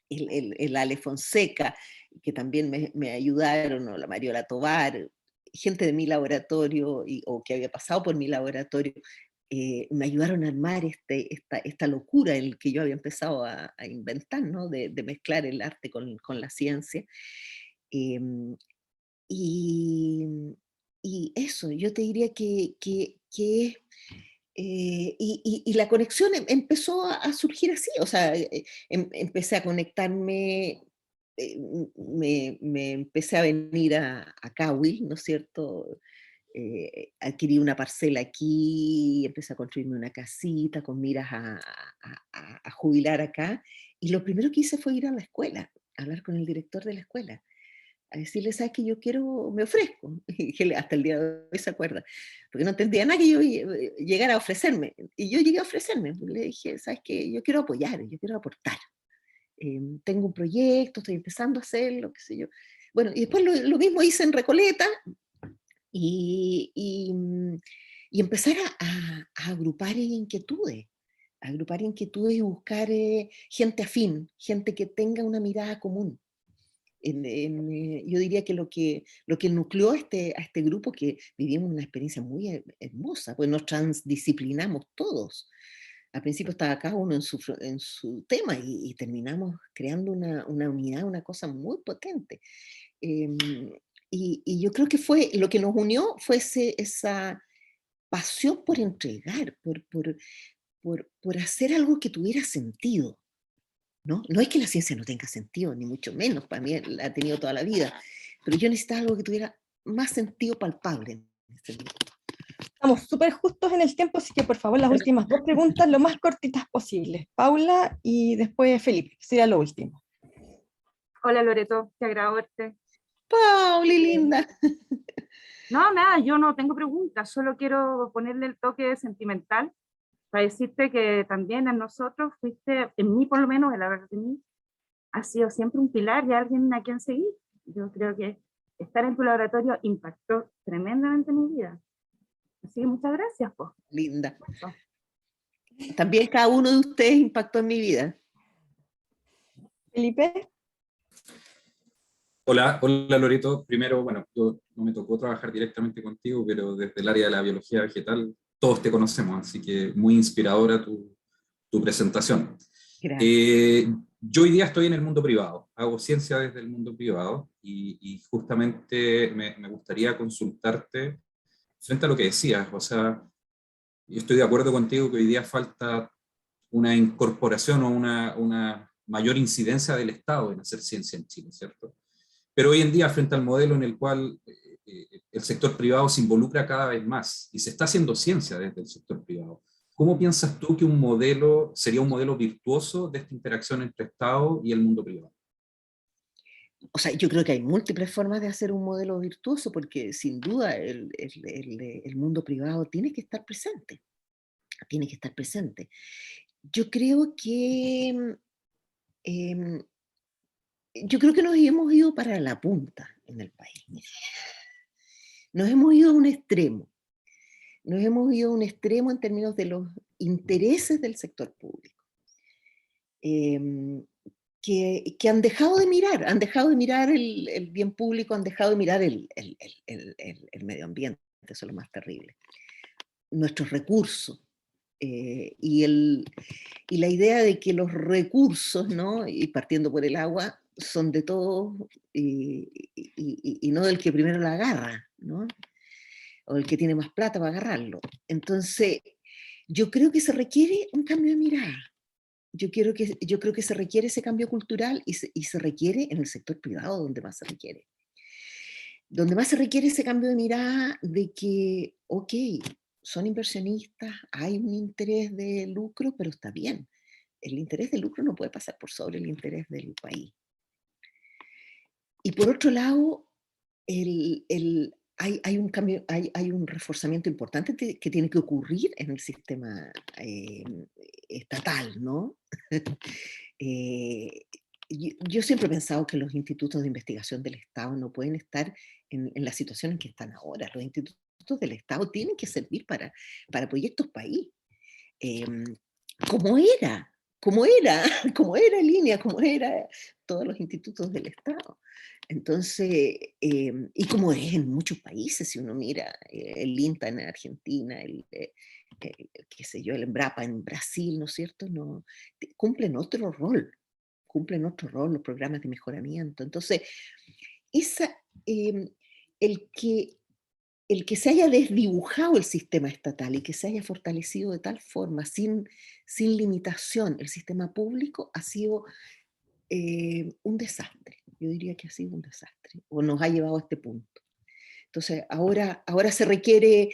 Speaker 3: el Ale Fonseca, que también me ayudaron, o la Mariola Tovar, gente de mi laboratorio, o que había pasado por mi laboratorio, me ayudaron a armar esta locura en la que yo había empezado a inventar, ¿no? De mezclar el arte con la ciencia. Y eso, yo te diría que y la conexión empezó a surgir así, o sea, empecé a conectarme, me empecé a venir a Cahuil, ¿no es cierto? Adquirí una parcela aquí, empecé a construirme una casita con miras a jubilar acá, y lo primero que hice fue ir a la escuela, a hablar con el director de la escuela, a decirle, ¿sabes qué? Yo me ofrezco, y él hasta el día de hoy se acuerda, porque no entendía nada que yo llegara a ofrecerme, y yo llegué a ofrecerme, le dije, ¿sabes qué? Yo quiero apoyar, yo quiero aportar, tengo un proyecto, estoy empezando a hacerlo, qué sé yo. Bueno, y después lo mismo hice en Recoleta, y empezar a agrupar inquietudes, y buscar gente afín, gente que tenga una mirada común. Yo diría que lo que nucleó a este grupo, que vivimos una experiencia muy hermosa, pues nos transdisciplinamos todos. Al principio estaba cada uno en su tema y terminamos creando una unidad, una cosa muy potente. Y yo creo que lo que nos unió fue esa pasión por entregar, por hacer algo que tuviera sentido. ¿No? No es que la ciencia no tenga sentido, ni mucho menos, para mí la ha tenido toda la vida, pero yo necesitaba algo que tuviera más sentido palpable en este momento.
Speaker 2: Estamos súper justos en el tiempo, así que por favor las últimas 2 preguntas lo más cortitas posibles. Paula y después Felipe, sería lo último.
Speaker 11: Hola Loreto, qué agrado verte.
Speaker 3: Pauli, linda.
Speaker 11: No, nada, yo no tengo preguntas, solo quiero ponerle el toque sentimental para decirte que también en nosotros fuiste, en mí por lo menos, en la verdad de mí, has sido siempre un pilar y alguien a quien seguir. Yo creo que estar en tu laboratorio impactó tremendamente mi vida. Así que muchas gracias, pues.
Speaker 3: Linda. También cada uno de ustedes impactó en mi vida.
Speaker 2: Felipe.
Speaker 12: Hola Loreto. Primero, bueno, yo no me tocó trabajar directamente contigo, pero desde el área de la biología vegetal todos te conocemos, así que muy inspiradora tu presentación. Yo hoy día estoy en el mundo privado, hago ciencia desde el mundo privado y justamente me gustaría consultarte frente a lo que decías. O sea, yo estoy de acuerdo contigo que hoy día falta una incorporación o una mayor incidencia del Estado en hacer ciencia en Chile, ¿cierto? Pero hoy en día, frente al modelo en el cual el sector privado se involucra cada vez más y se está haciendo ciencia desde el sector privado, ¿cómo piensas tú que un modelo sería un modelo virtuoso de esta interacción entre Estado y el mundo privado?
Speaker 3: O sea, yo creo que hay múltiples formas de hacer un modelo virtuoso, porque sin duda el mundo privado tiene que estar presente. Tiene que estar presente. Yo creo que em, nos hemos ido para la punta en el país. Nos hemos ido a un extremo. Nos hemos ido a un extremo en términos de los intereses del sector público. Que han dejado de mirar el bien público, han dejado de mirar el medio ambiente, eso es lo más terrible. Nuestros recursos. Y la idea de que los recursos, ¿no? Y partiendo por el agua, son de todos y no del que primero la agarra, ¿no? O el que tiene más plata para agarrarlo. Entonces, yo creo que se requiere un cambio de mirada. Yo creo que se requiere ese cambio cultural y se requiere en el sector privado donde más se requiere. Donde más se requiere ese cambio de mirada de que, ok, son inversionistas, hay un interés de lucro, pero está bien. El interés de lucro no puede pasar por sobre el interés del país. Y por otro lado, hay un cambio, hay un reforzamiento importante que tiene que ocurrir en el sistema estatal, ¿no? Yo siempre he pensado que los institutos de investigación del Estado no pueden estar en la situación en que están ahora. Los institutos del Estado tienen que servir para proyectos país. Como era Línea, como era todos los institutos del Estado. Entonces, y como es en muchos países, si uno mira el INTA en Argentina, qué sé yo, el Embrapa en Brasil, ¿no es cierto? No, cumplen otro rol los programas de mejoramiento. Entonces, el que se haya desdibujado el sistema estatal y que se haya fortalecido de tal forma, sin limitación, el sistema público ha sido un desastre. Yo diría que ha sido un desastre, o nos ha llevado a este punto. Entonces, ahora se requiere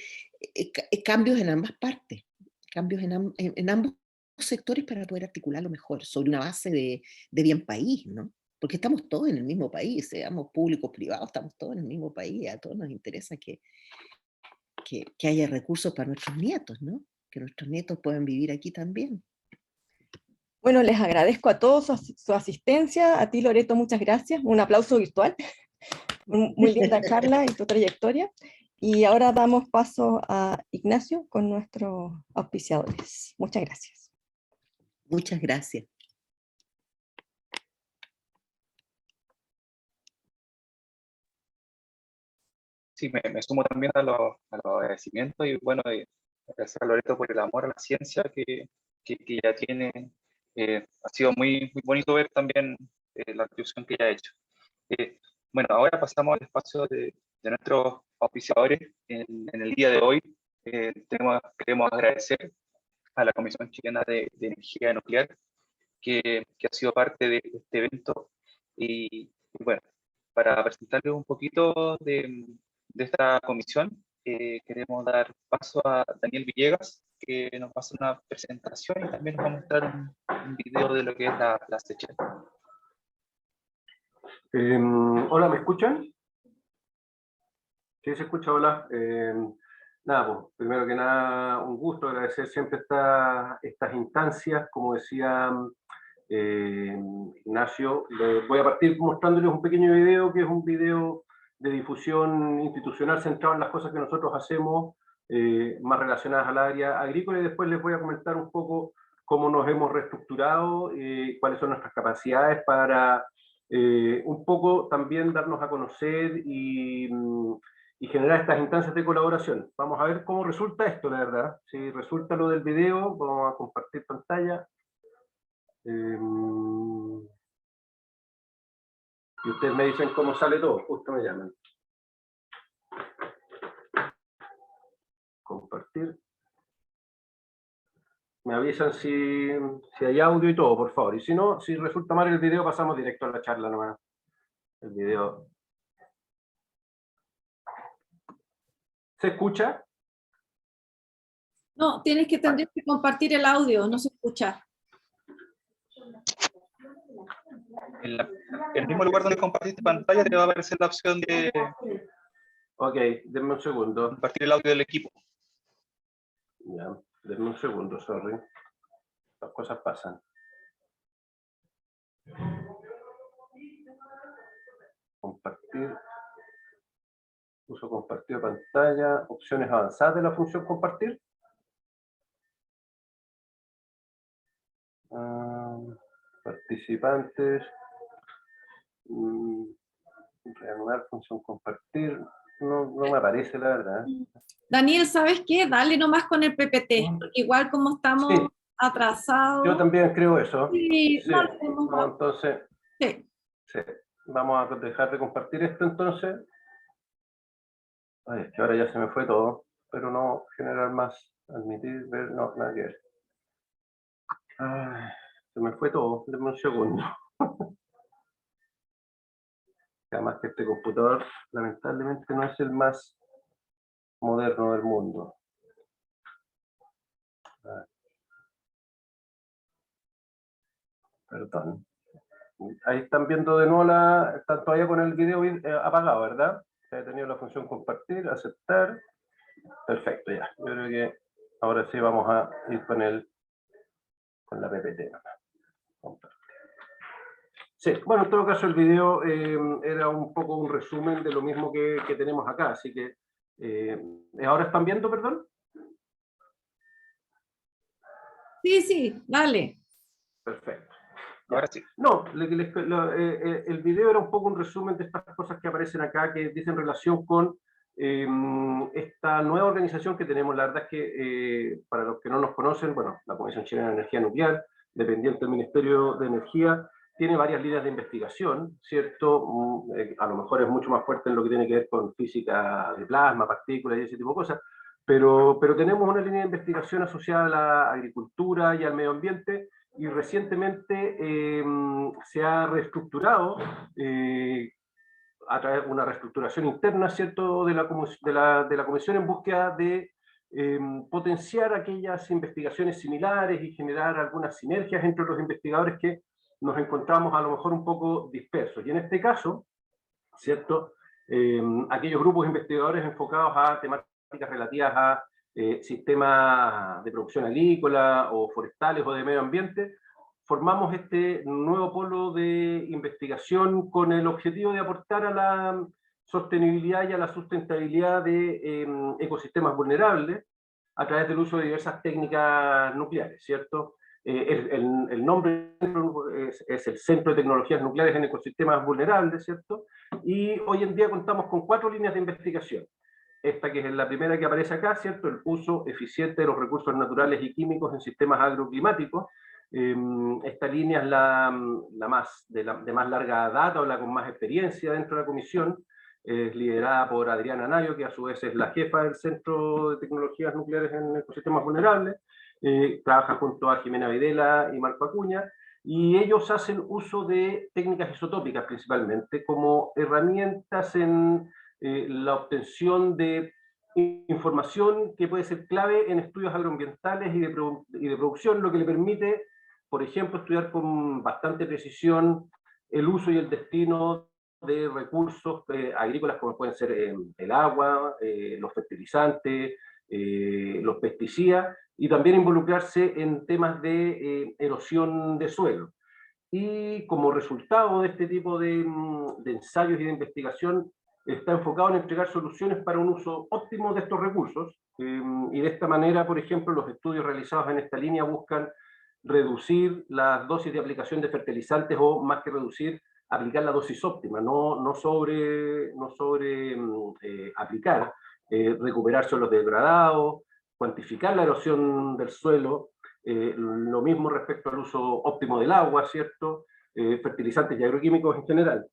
Speaker 3: cambios en ambas partes, cambios en ambos sectores para poder articularlo mejor, sobre una base de bien país, ¿no? Porque estamos todos en el mismo país, seamos públicos, privados, estamos todos en el mismo país, a todos nos interesa que haya recursos para nuestros nietos, ¿no? Que nuestros nietos puedan vivir aquí también.
Speaker 2: Bueno, les agradezco a todos su asistencia. A ti, Loreto, muchas gracias. Un aplauso virtual. Muy linda charla y tu trayectoria. Y ahora damos paso a Ignacio con nuestros auspiciadores. Muchas gracias.
Speaker 3: Muchas gracias.
Speaker 7: Sí, me sumo también a los agradecimientos y bueno, gracias a Loreto por el amor a la ciencia que ya tiene. Ha sido muy bonito ver también la contribución que ya ha hecho. Bueno, ahora pasamos al espacio de nuestros auspiciadores. En el día de hoy queremos agradecer a la Comisión Chilena de Energía Nuclear que ha sido parte de este evento. Y bueno, para presentarles un poquito de esta comisión, queremos dar paso a Daniel Villegas, que nos va a hacer una presentación y también nos va a mostrar un video de lo que es la Seychelles.
Speaker 13: Hola, ¿me escuchan? Sí, se escucha, hola. Nada, pues, primero que nada, un gusto, agradecer siempre estas instancias. Como decía Ignacio, voy a partir mostrándoles un pequeño video, que es un video de difusión institucional centrado en las cosas que nosotros hacemos, más relacionadas al área agrícola, y después les voy a comentar un poco cómo nos hemos reestructurado, cuáles son nuestras capacidades para un poco también darnos a conocer y generar estas instancias de colaboración. Vamos a ver cómo resulta esto, la verdad. Si resulta lo del video, vamos a compartir pantalla. Y ustedes me dicen cómo sale todo, justo me llaman. Compartir. Me avisan si hay audio y todo, por favor. Y si no, si resulta mal el video, pasamos directo a la charla nomás. El video ¿Se escucha?
Speaker 1: No, tendrías que compartir el audio, no se escucha.
Speaker 7: En el mismo lugar donde compartiste pantalla te va a aparecer la opción de
Speaker 13: Ok, denme un segundo.
Speaker 7: compartir el audio del equipo.
Speaker 13: Ya, denme un segundo, sorry. Las cosas pasan. Compartir. Uso compartir pantalla. Opciones avanzadas de la función compartir. Participantes. Reanudar función compartir. No me aparece, la verdad.
Speaker 1: Daniel, ¿sabes qué? Dale nomás con el PPT, porque igual como estamos
Speaker 13: Sí.
Speaker 1: atrasados.
Speaker 13: Yo también creo eso.
Speaker 1: Sí,
Speaker 13: Sí.
Speaker 1: no,
Speaker 13: No, entonces,
Speaker 1: sí.
Speaker 13: sí. Vamos a dejar de compartir esto entonces. Ay, es que ahora ya se me fue todo, pero no generar más, admitir, ver, no, nada que ver. Ay, se me fue todo, denme un segundo. Además que este computador lamentablemente no es el más moderno del mundo. Perdón. Ahí están viendo de nuevo están todavía con el video apagado, ¿verdad? Se ha tenido la función compartir, aceptar. Perfecto, ya. Yo creo que ahora sí vamos a ir con la PPT. Compartir. Sí, bueno, en todo caso el video era un poco un resumen de lo mismo que tenemos acá, así que ¿ahora están viendo, perdón?
Speaker 1: Sí, dale.
Speaker 13: Perfecto.
Speaker 7: Ahora sí.
Speaker 13: No, el video era un poco un resumen de estas cosas que aparecen acá, que dicen relación con esta nueva organización que tenemos. La verdad es que, para los que no nos conocen, bueno, la Comisión Chilena de Energía Nuclear, dependiente del Ministerio de Energía, tiene varias líneas de investigación, ¿cierto? A lo mejor es mucho más fuerte en lo que tiene que ver con física de plasma, partículas y ese tipo de cosas, pero tenemos una línea de investigación asociada a la agricultura y al medio ambiente, y recientemente se ha reestructurado a través de una reestructuración interna, ¿cierto?, de la comisión en búsqueda de potenciar aquellas investigaciones similares y generar algunas sinergias entre los investigadores que nos encontramos a lo mejor un poco dispersos. Y en este caso, ¿cierto?, aquellos grupos investigadores enfocados a temáticas relativas a sistemas de producción agrícola o forestales o de medio ambiente, formamos este nuevo polo de investigación con el objetivo de aportar a la sostenibilidad y a la sustentabilidad de ecosistemas vulnerables a través del uso de diversas técnicas nucleares, ¿cierto? El nombre es el Centro de Tecnologías Nucleares en Ecosistemas Vulnerables, ¿cierto? Y hoy en día contamos con 4 líneas de investigación. Esta que es la primera que aparece acá, ¿cierto? El uso eficiente de los recursos naturales y químicos en sistemas agroclimáticos. Esta línea es de más larga data o la con más experiencia dentro de la comisión. Es liderada por Adriana Nayo, que a su vez es la jefa del Centro de Tecnologías Nucleares en Ecosistemas Vulnerables. Trabaja junto a Jimena Videla y Marco Acuña, y ellos hacen uso de técnicas isotópicas principalmente como herramientas en la obtención de información que puede ser clave en estudios agroambientales y de producción, lo que le permite, por ejemplo, estudiar con bastante precisión el uso y el destino de recursos agrícolas como pueden ser el agua, los fertilizantes, los pesticidas, y también involucrarse en temas de erosión de suelo. Y como resultado de este tipo de ensayos y de investigación, está enfocado en entregar soluciones para un uso óptimo de estos recursos, y de esta manera, por ejemplo, los estudios realizados en esta línea buscan reducir las dosis de aplicación de fertilizantes, o más que reducir, aplicar la dosis óptima, no sobre aplicar, recuperar suelos degradados, cuantificar la erosión del suelo, lo mismo respecto al uso óptimo del agua, ¿cierto? Fertilizantes y agroquímicos en general.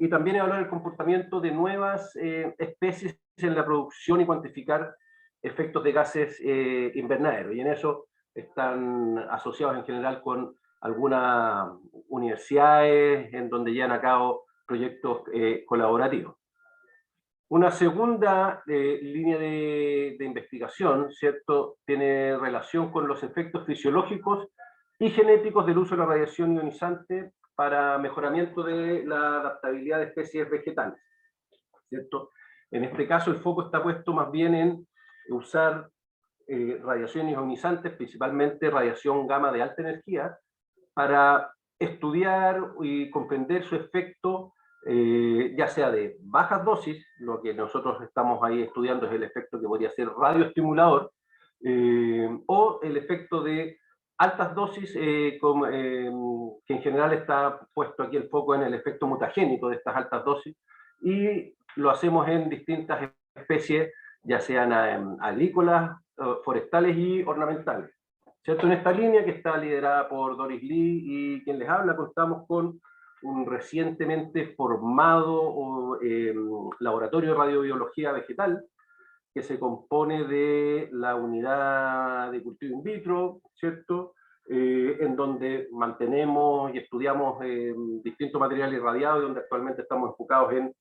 Speaker 13: Y también evaluar el comportamiento de nuevas especies en la producción y cuantificar efectos de gases invernaderos. Y en eso están asociados en general con algunas universidades en donde llevan a cabo proyectos colaborativos. Una segunda línea de investigación, ¿cierto?, tiene relación con los efectos fisiológicos y genéticos del uso de la radiación ionizante para mejoramiento de la adaptabilidad de especies vegetales, ¿cierto? En este caso el foco está puesto más bien en usar radiaciones ionizantes, principalmente radiación gamma de alta energía, para estudiar y comprender su efecto, ya sea de bajas dosis, lo que nosotros estamos ahí estudiando es el efecto que podría ser radioestimulador, o el efecto de altas dosis, que en general está puesto aquí el foco en el efecto mutagénico de estas altas dosis, y lo hacemos en distintas especies, ya sean agrícolas, forestales y ornamentales. ¿Cierto? En esta línea que está liderada por Doris Lee y quien les habla, contamos con un recientemente formado laboratorio de radiobiología vegetal que se compone de la unidad de cultivo in vitro, ¿cierto? En donde mantenemos y estudiamos distintos materiales irradiados y donde actualmente estamos enfocados en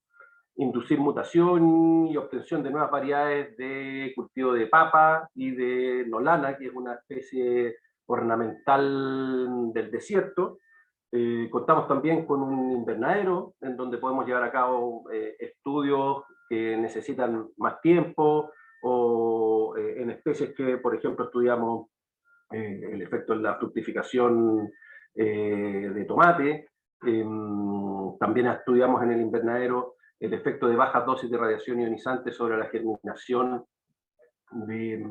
Speaker 13: inducir mutación y obtención de nuevas variedades de cultivo de papa y de nolana, que es una especie ornamental del desierto. Contamos también con un invernadero en donde podemos llevar a cabo estudios que necesitan más tiempo, o en especies que, por ejemplo, estudiamos el efecto en la fructificación de tomate. También estudiamos en el invernadero el efecto de bajas dosis de radiación ionizante sobre la germinación de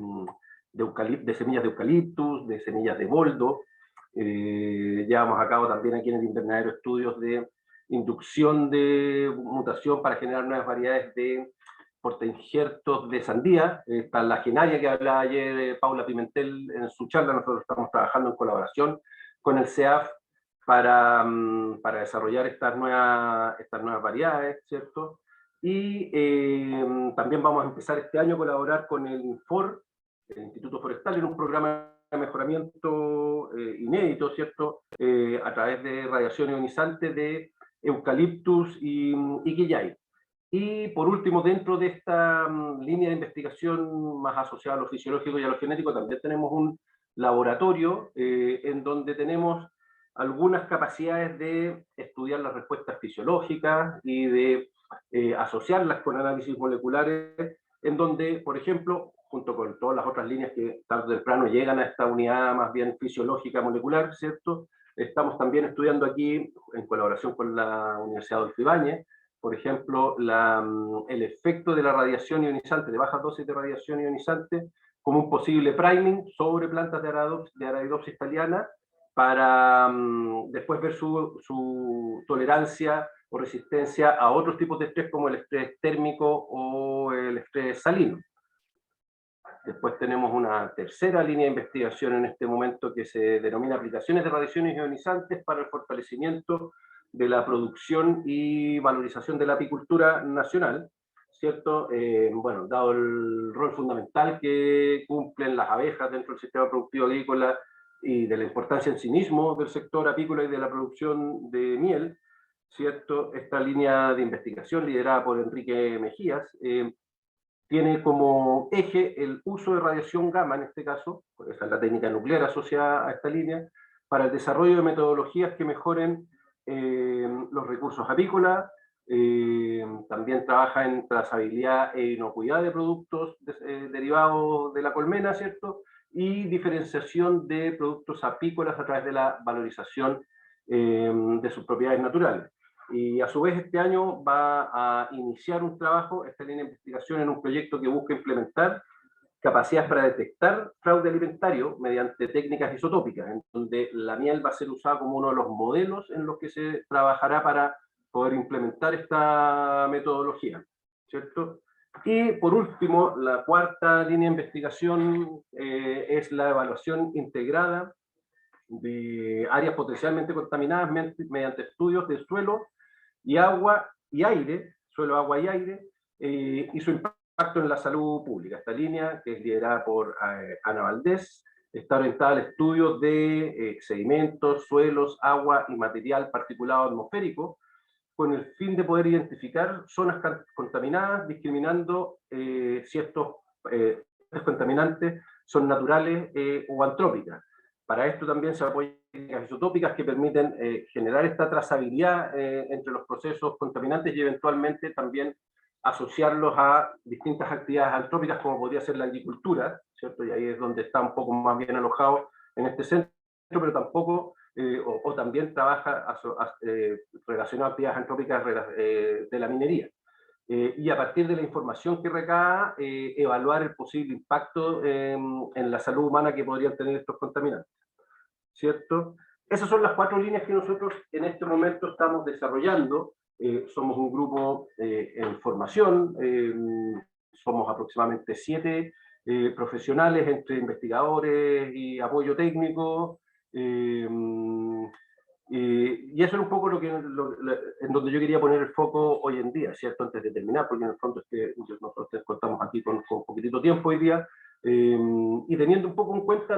Speaker 13: semillas de eucaliptus, de semillas de boldo. Llevamos a cabo también aquí en el invernadero estudios de inducción de mutación para generar nuevas variedades de portainjertos de sandía. Está la genaria que hablaba ayer Paula Pimentel en su charla. Nosotros estamos trabajando en colaboración con el CEAF para desarrollar estas nuevas variedades, ¿cierto? Y también vamos a empezar este año a colaborar con el INFOR, el Instituto Forestal, en un programa de mejoramiento inédito, ¿cierto? A través de radiación ionizante de eucaliptus y quillay. Y por último, dentro de esta línea de investigación más asociada a lo fisiológico y a lo genético, también tenemos un laboratorio en donde tenemos algunas capacidades de estudiar las respuestas fisiológicas y de asociarlas con análisis moleculares, en donde, por ejemplo, junto con todas las otras líneas que tarde o temprano llegan a esta unidad más bien fisiológica molecular, ¿cierto? Estamos también estudiando aquí, en colaboración con la Universidad Adolfo Ibáñez, por ejemplo, el efecto de la radiación ionizante, de bajas dosis de radiación ionizante, como un posible priming sobre plantas de Arabidopsis thaliana, para después ver su tolerancia o resistencia a otros tipos de estrés, como el estrés térmico o el estrés salino. Después tenemos una tercera línea de investigación en este momento que se denomina aplicaciones de radiaciones ionizantes para el fortalecimiento de la producción y valorización de la apicultura nacional, ¿cierto? Bueno, dado el rol fundamental que cumplen las abejas dentro del sistema productivo agrícola y de la importancia en sí mismo del sector apícola y de la producción de miel, ¿cierto? Esta línea de investigación liderada por Enrique Mejías tiene como eje el uso de radiación gamma, en este caso, esa es la técnica nuclear asociada a esta línea, para el desarrollo de metodologías que mejoren los recursos apícolas. También trabaja en trazabilidad e inocuidad de productos derivados de la colmena, ¿cierto? Y diferenciación de productos apícolas a través de la valorización de sus propiedades naturales. Y a su vez este año va a iniciar un trabajo, esta línea de investigación, en un proyecto que busca implementar capacidades para detectar fraude alimentario mediante técnicas isotópicas, en donde la miel va a ser usada como uno de los modelos en los que se trabajará para poder implementar esta metodología, ¿cierto? Y por último, la cuarta línea de investigación es la evaluación integrada de áreas potencialmente contaminadas mediante estudios de suelo y agua y aire, suelo, agua y aire, y su impacto en la salud pública. Esta línea, que es liderada por Ana Valdés, está orientada al estudio de sedimentos, suelos, agua y material particulado atmosférico, con el fin de poder identificar zonas contaminadas, discriminando si estos contaminantes son naturales o antrópicas. Para esto también se apoyan técnicas isotópicas que permiten generar esta trazabilidad entre los procesos contaminantes y eventualmente también asociarlos a distintas actividades antrópicas como podría ser la agricultura, ¿cierto? Y ahí es donde está un poco más bien alojado en este centro, pero tampoco, o también trabaja relacionado a actividades antrópicas de la minería. Y a partir de la información que recaba, evaluar el posible impacto en la salud humana que podrían tener estos contaminantes, ¿cierto? Esas son las 4 líneas que nosotros en este momento estamos desarrollando. Somos un grupo en formación, somos aproximadamente 7 profesionales entre investigadores y apoyo técnico, y eso es un poco en donde yo quería poner el foco hoy en día, ¿cierto? Antes de terminar, porque en el fondo es que nosotros contamos aquí con poquitito tiempo hoy día, y teniendo un poco en cuenta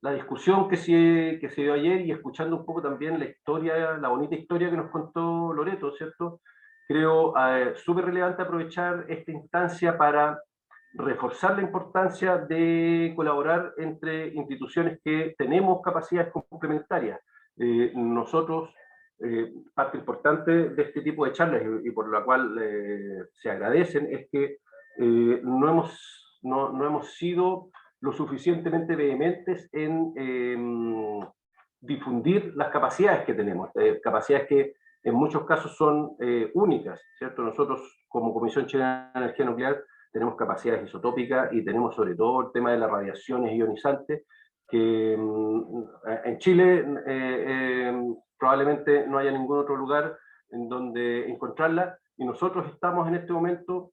Speaker 13: la discusión que se dio ayer y escuchando un poco también la historia, la bonita historia que nos contó Loreto, ¿cierto? Creo súper relevante aprovechar esta instancia para reforzar la importancia de colaborar entre instituciones que tenemos capacidades complementarias. Nosotros, parte importante de este tipo de charlas y por la cual se agradecen es que no hemos sido lo suficientemente vehementes en difundir las capacidades que tenemos, capacidades que en muchos casos son únicas, ¿cierto? Nosotros como Comisión Chilena de Energía Nuclear tenemos capacidades isotópicas y tenemos sobre todo el tema de las radiaciones ionizantes, que en Chile probablemente no haya ningún otro lugar en donde encontrarla, y nosotros estamos en este momento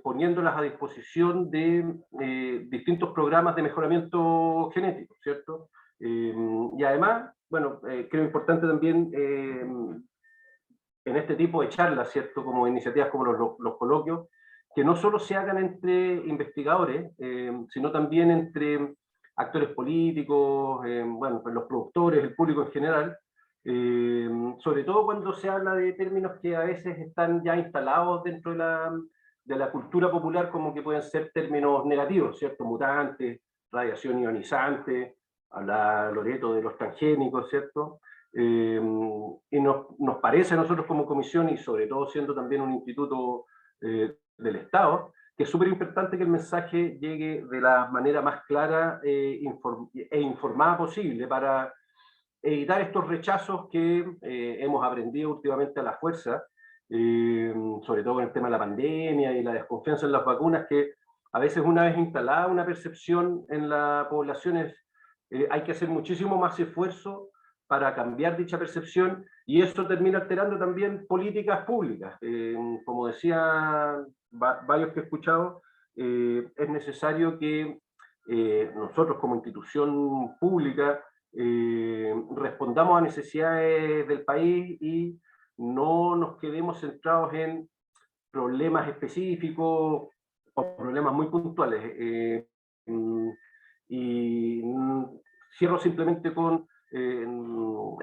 Speaker 13: poniéndolas a disposición de distintos programas de mejoramiento genético, ¿cierto? Y además, bueno, creo importante también en este tipo de charlas, ¿cierto? Como iniciativas como los coloquios, que no solo se hagan entre investigadores, sino también entre actores políticos, bueno, los productores, el público en general, sobre todo cuando se habla de términos que a veces están ya instalados dentro de la cultura popular, como que pueden ser términos negativos, ¿cierto? Mutantes, radiación ionizante, habla Loreto de los transgénicos, ¿cierto? Y nos parece a nosotros como comisión, y sobre todo siendo también un instituto del Estado, que es súper importante que el mensaje llegue de la manera más clara e informada posible para evitar estos rechazos que hemos aprendido últimamente a la fuerza, sobre todo con el tema de la pandemia y la desconfianza en las vacunas, que a veces una vez instalada una percepción en la población hay que hacer muchísimo más esfuerzo para cambiar dicha percepción, y eso termina alterando también políticas públicas. Como decían varios que he escuchado, es necesario que nosotros como institución pública respondamos a necesidades del país y no nos quedemos centrados en problemas específicos o problemas muy puntuales. Y cierro simplemente con no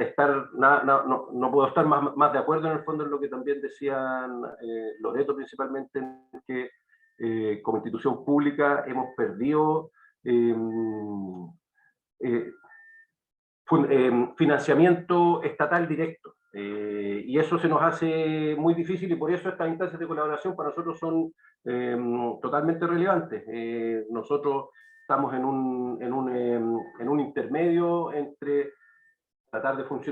Speaker 13: puedo estar más de acuerdo en el fondo en lo que también decían Loreto principalmente, en que como institución pública hemos perdido financiamiento estatal directo, y eso se nos hace muy difícil, y por eso estas instancias de colaboración para nosotros son totalmente relevantes. Nosotros estamos en un intermedio entre tratar de funcionar